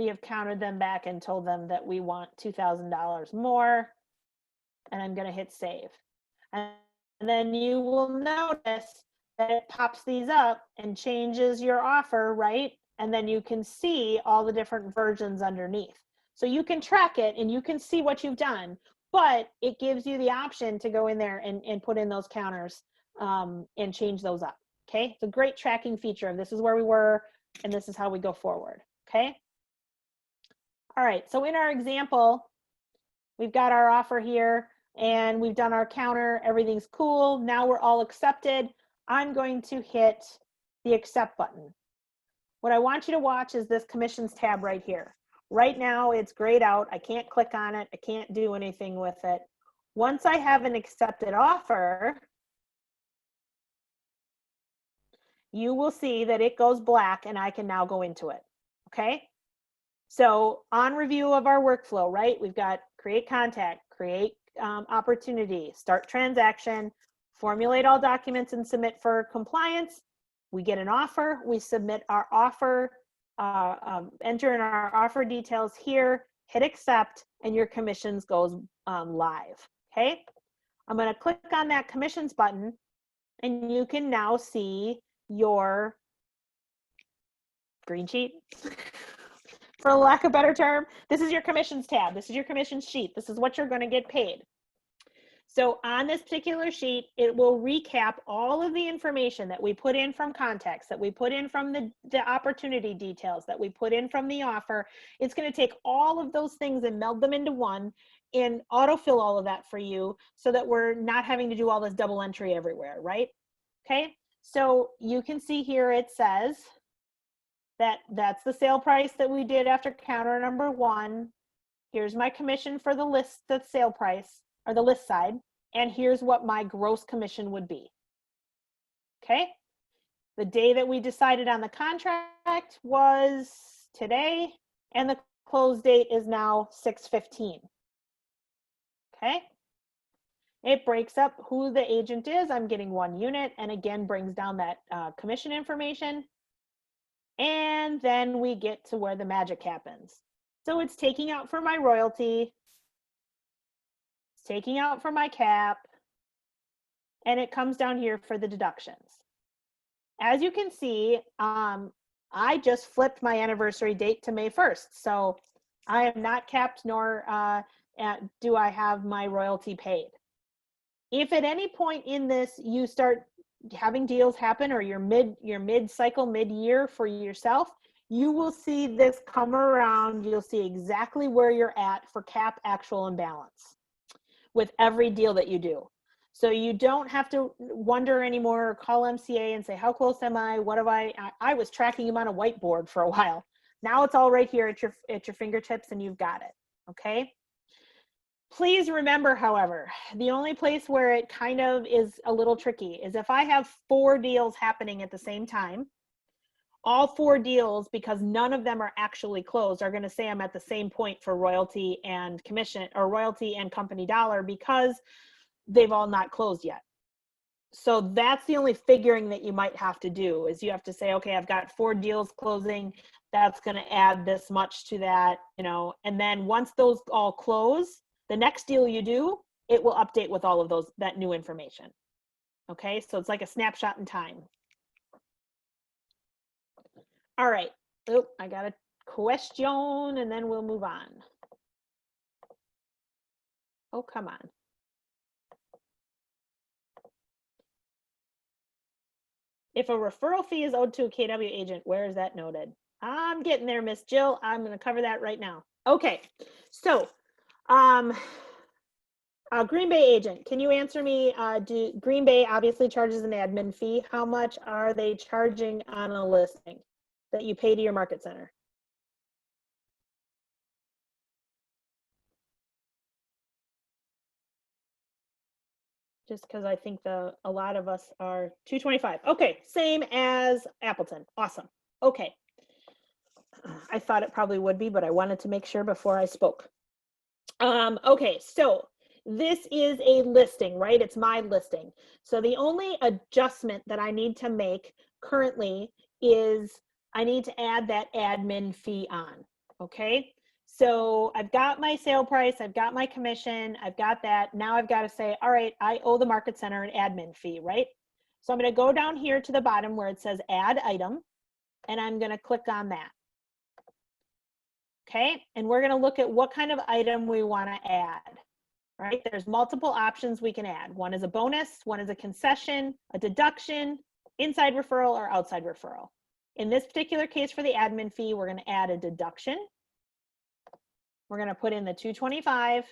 have countered them back and told them that we want $2,000 more, and I'm going to hit save. And then you will notice that it pops these up and changes your offer, right? And then you can see all the different versions underneath. So you can track it and you can see what you've done, but it gives you the option to go in there and put in those counters and change those up. Okay, it's a great tracking feature. This is where we were, and this is how we go forward. Okay. All right, so in our example, we've got our offer here and we've done our counter, everything's cool. Now we're all accepted. I'm going to hit the accept button. What I want you to watch is this commissions tab right here. Right now it's grayed out. I can't click on it. I can't do anything with it. Once I have an accepted offer, you will see that it goes black and I can now go into it. Okay. So on review of our workflow, right, we've got create contact, create opportunity, start transaction, formulate all documents and submit for compliance. We get an offer, we submit our offer, enter in our offer details here, hit accept, and your commissions goes live. Okay, I'm going to click on that commissions button, and you can now see your green sheet. For lack of a better term, this is your commissions tab. This is your commissions sheet. This is what you're going to get paid. So on this particular sheet, it will recap all of the information that we put in from context, that we put in from the opportunity details, that we put in from the offer. It's going to take all of those things and meld them into one and autofill all of that for you so that we're not having to do all this double entry everywhere, right? Okay, so you can see here it says that that's the sale price that we did after counter number 1. Here's my commission for the list, the sale price, or the list side, and here's what my gross commission would be. Okay, the day that we decided on the contract was today, and the close date is now 6/15. Okay, it breaks up who the agent is. I'm getting 1 unit, and again brings down that commission information. And then we get to where the magic happens. So it's taking out for my royalty, it's taking out for my cap, and it comes down here for the deductions. As you can see, I just flipped my anniversary date to May 1st. So I am not capped, nor do I have my royalty paid. If at any point in this you start having deals happen, or your mid-cycle, mid-year for yourself, you will see this come around. You'll see exactly where you're at for cap, actual, and balance with every deal that you do. So you don't have to wonder anymore, or call MCA and say, how close am I? What have I was tracking them on a whiteboard for a while. Now it's all right here at your fingertips, and you've got it, okay? Please remember, however, the only place where it kind of is a little tricky is if I have 4 deals happening at the same time. All 4 deals, because none of them are actually closed, are going to say I'm at the same point for royalty and commission, or royalty and company dollar, because they've all not closed yet. So that's the only figuring that you might have to do, is you have to say, okay, I've got 4 deals closing. That's going to add this much to that, you know, and then once those all close, the next deal you do, it will update with all of that new information. Okay, so it's like a snapshot in time. All right, oh, I got a question, and then we'll move on. Oh, come on. If a referral fee is owed to a KW agent, where is that noted? I'm getting there, Miss Jill. I'm going to cover that right now. Okay, so Green Bay agent, can you answer me? Green Bay obviously charges an admin fee. How much are they charging on a listing that you pay to your market center? Just because I think a lot of us are $225. Okay, same as Appleton. Awesome. Okay. I thought it probably would be, but I wanted to make sure before I spoke. Okay, so this is a listing, right? It's my listing. So the only adjustment that I need to make currently is I need to add that admin fee on, okay? So I've got my sale price, I've got my commission, I've got that. Now I've got to say, all right, I owe the market center an admin fee, right? So I'm going to go down here to the bottom where it says add item, and I'm going to click on that. Okay, and we're going to look at what kind of item we want to add, right? There's multiple options we can add. One is a bonus, one is a concession, a deduction, inside referral, or outside referral. In this particular case for the admin fee, we're going to add a deduction. We're going to put in the $225.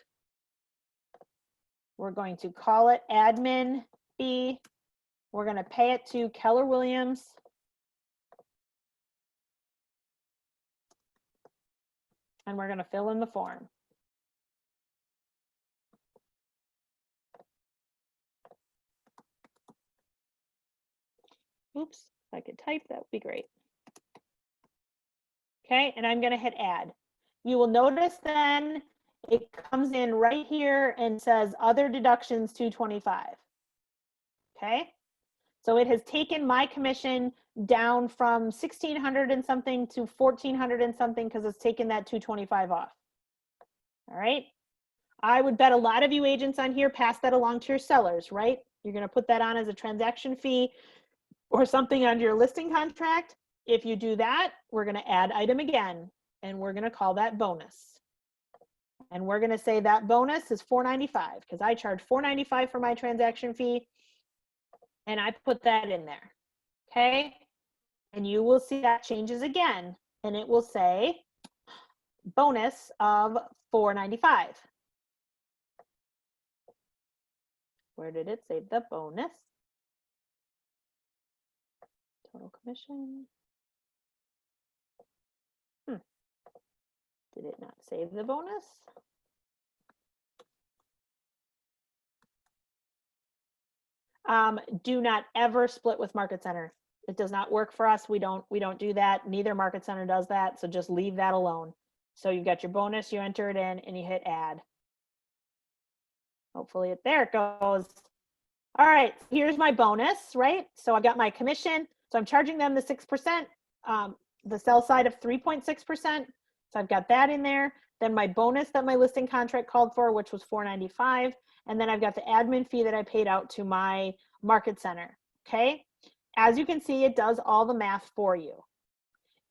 We're going to call it admin fee. We're going to pay it to Keller Williams. And we're going to fill in the form. Oops, if I could type, that would be great. Okay, and I'm going to hit add. You will notice then it comes in right here and says other deductions $225. Okay, so it has taken my commission down from 1,600 and something to 1,400 and something because it's taken that $225 off. All right, I would bet a lot of you agents on here pass that along to your sellers, right? You're going to put that on as a transaction fee or something under your listing contract. If you do that, we're going to add item again, and we're going to call that bonus. And we're going to say that bonus is $4.95 because I charge $4.95 for my transaction fee. And I put that in there. Okay. And you will see that changes again. And it will say bonus of $4.95. Where did it say the bonus? Total commission. Did it not save the bonus? Do not ever split with Market Center. It does not work for us. We don't do that. Neither Market Center does that. So just leave that alone. So you've got your bonus, you enter it in and you hit add. Hopefully there it goes. All right, here's my bonus, right? So I got my commission. So I'm charging them the 6%, the sell side of 3.6%. So I've got that in there. Then my bonus that my listing contract called for, which was $4.95. And then I've got the admin fee that I paid out to my Market Center, okay? As you can see, it does all the math for you.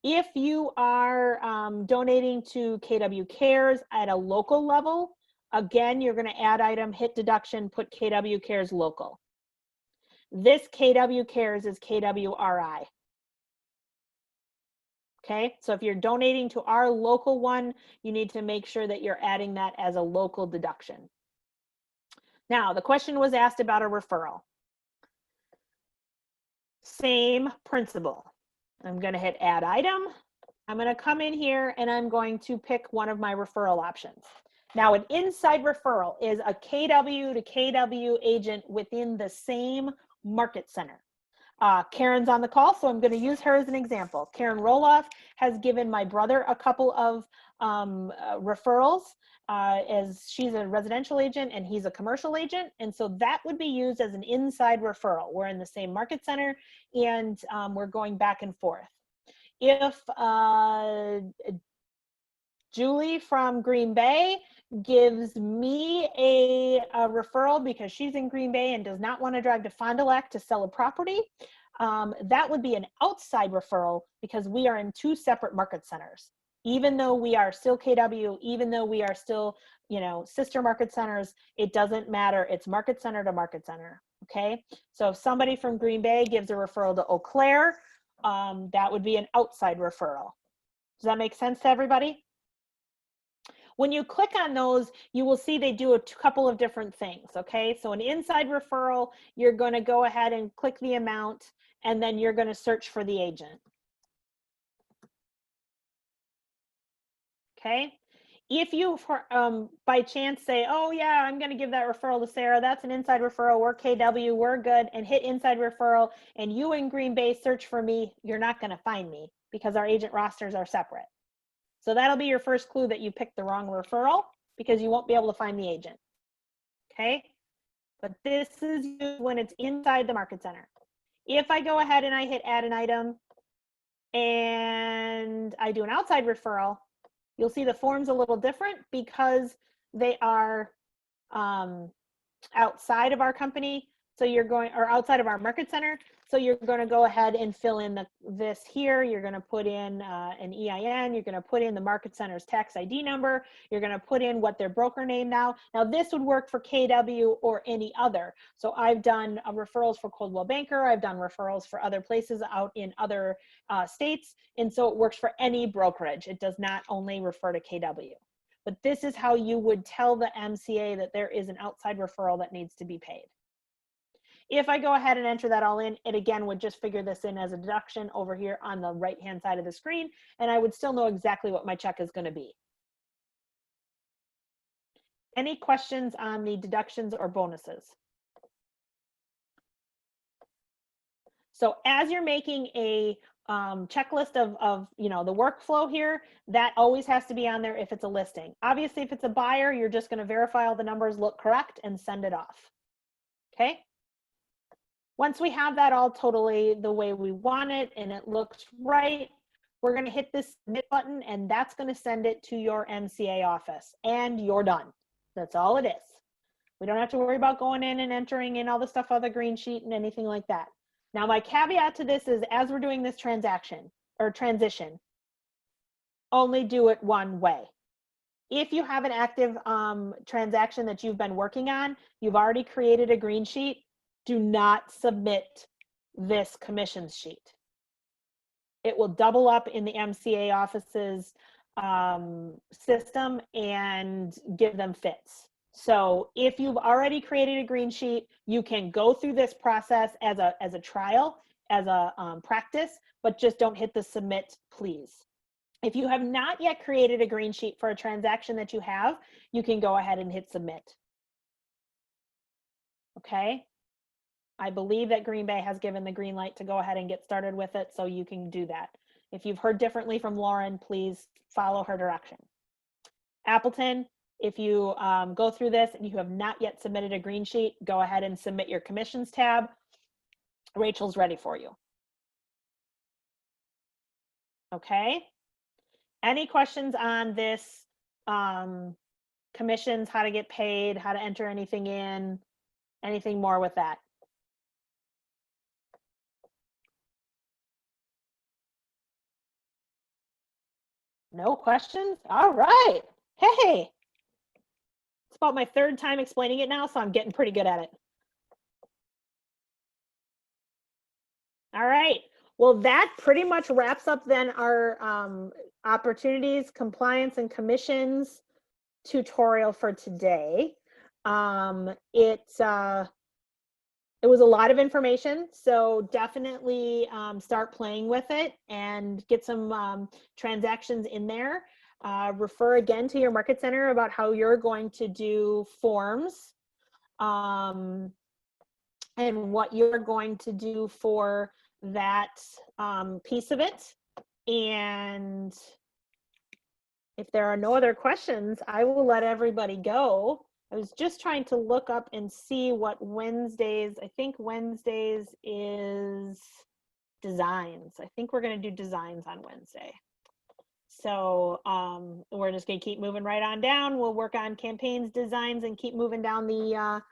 If you are donating to KW Cares at a local level, again, you're gonna add item, hit deduction, put KW Cares local. This KW Cares is KWRI. Okay, so if you're donating to our local one, you need to make sure that you're adding that as a local deduction. Now, the question was asked about a referral. Same principle. I'm going to hit add item. I'm going to come in here and I'm going to pick one of my referral options. Now, an inside referral is a KW to KW agent within the same Market Center. Karen's on the call, so I'm going to use her as an example. Karen Roloff has given my brother a couple of referrals as she's a residential agent and he's a commercial agent. And so that would be used as an inside referral. We're in the same Market Center and we're going back and forth. If Julie from Green Bay gives me a referral because she's in Green Bay and does not want to drive to Fond du Lac to sell a property, that would be an outside referral because we are in two separate Market Centers. Even though we are still KW, even though we are still, you know, sister Market Centers, it doesn't matter. It's Market Center to Market Center, okay? So if somebody from Green Bay gives a referral to Eau Claire, that would be an outside referral. Does that make sense to everybody? When you click on those, you will see they do a couple of different things, okay? So an inside referral, you're gonna go ahead and click the amount, and then you're gonna search for the agent. Okay? If you, by chance say, oh yeah, I'm gonna give that referral to Sarah, that's an inside referral, we're KW, we're good, and hit inside referral, and you in Green Bay search for me, you're not gonna find me because our agent rosters are separate. So that'll be your first clue that you picked the wrong referral because you won't be able to find the agent, okay? But this is used when it's inside the Market Center. If I go ahead and I hit add an item and I do an outside referral, you'll see the form's a little different because they are outside of our company. So you're going, or outside of our Market Center. So you're going to go ahead and fill in this here. You're going to put in an EIN. You're going to put in the Market Center's tax ID number. You're going to put in what their broker name now. Now this would work for KW or any other. So I've done referrals for Coldwell Banker. I've done referrals for other places out in other states. And so it works for any brokerage. It does not only refer to KW. But this is how you would tell the MCA that there is an outside referral that needs to be paid. If I go ahead and enter that all in, it again would just figure this in as a deduction over here on the right-hand side of the screen, and I would still know exactly what my check is going to be. Any questions on the deductions or bonuses? So as you're making a checklist of you know, the workflow here, that always has to be on there if it's a listing. Obviously, if it's a buyer, you're just going to verify all the numbers look correct and send it off. Okay. Once we have that all totally the way we want it and it looks right, we're going to hit this submit button and that's going to send it to your MCA office and you're done. That's all it is. We don't have to worry about going in and entering in all the stuff on the green sheet and anything like that. Now, my caveat to this is as we're doing this transaction or transition, only do it one way. if you have an active transaction that you've been working on, you've already created a green sheet, do not submit this commissions sheet. It will double up in the MCA office's system and give them fits. So if you've already created a green sheet, you can go through this process as a trial, as a practice, but just don't hit the submit, please. If you have not yet created a green sheet for a transaction that you have, you can go ahead and hit submit. Okay. I believe that Green Bay has given the green light to go ahead and get started with it, so you can do that. If you've heard differently from Lauren, please follow her direction. Appleton, if you go through this and you have not yet submitted a green sheet, go ahead and submit your commissions tab. Rachel's ready for you. Okay. Any questions on this commissions, how to get paid, how to enter anything in, anything more with that? No questions? All right. Hey, it's about my third time explaining it now, so I'm getting pretty good at it. All right. Well, that pretty much wraps up then our opportunities, compliance, and commissions tutorial for today. It was a lot of information, so definitely start playing with it and get some transactions in there. Refer again to your market center about how you're going to do forms and what you're going to do for that piece of it. And if there are no other questions, I will let everybody go. I was just trying to look up and see what Wednesdays, I think Wednesdays is designs. I think we're going to do designs on Wednesday. So we're just going to keep moving right on down. We'll work on campaigns, designs, and keep moving down the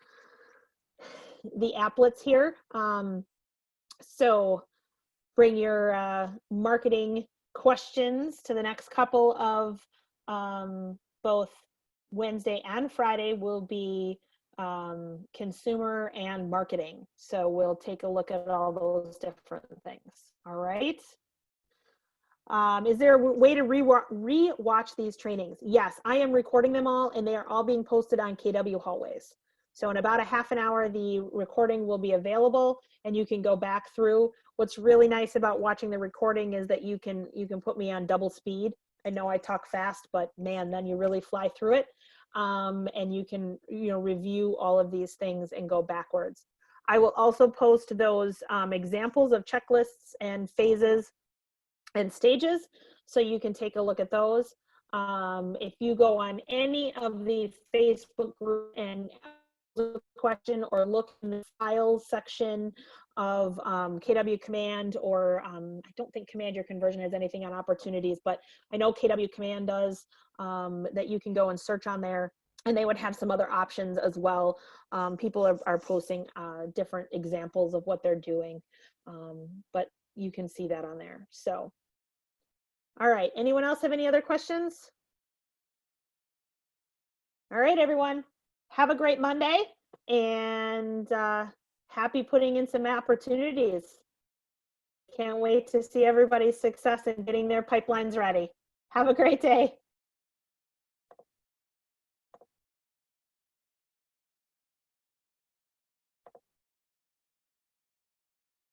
applets here. So bring your marketing questions to the next couple of both Wednesday and Friday will be consumer and marketing. So we'll take a look at all those different things. All right. Is there a way to re-watch these trainings? Yes, I am recording them all and they are all being posted on KW Hallways. So in about a half an hour, the recording will be available and you can go back through. What's really nice about watching the recording is that you can put me on double speed. I know I talk fast, but man, then you really fly through it. And you can, review all of these things and go backwards. I will also post those examples of checklists and phases and stages, so you can take a look at those. If you go on any of the Facebook group and question or look in the files section of KW Command, or I don't think Command Your Conversion has anything on opportunities, but I know KW Command does, that you can go and search on there, and they would have some other options as well. People are posting different examples of what they're doing, but you can see that on there. So, all right, anyone else have any other questions? All right, everyone, have a great Monday, and happy putting in some opportunities. Can't wait to see everybody's success in getting their pipelines ready. Have a great day.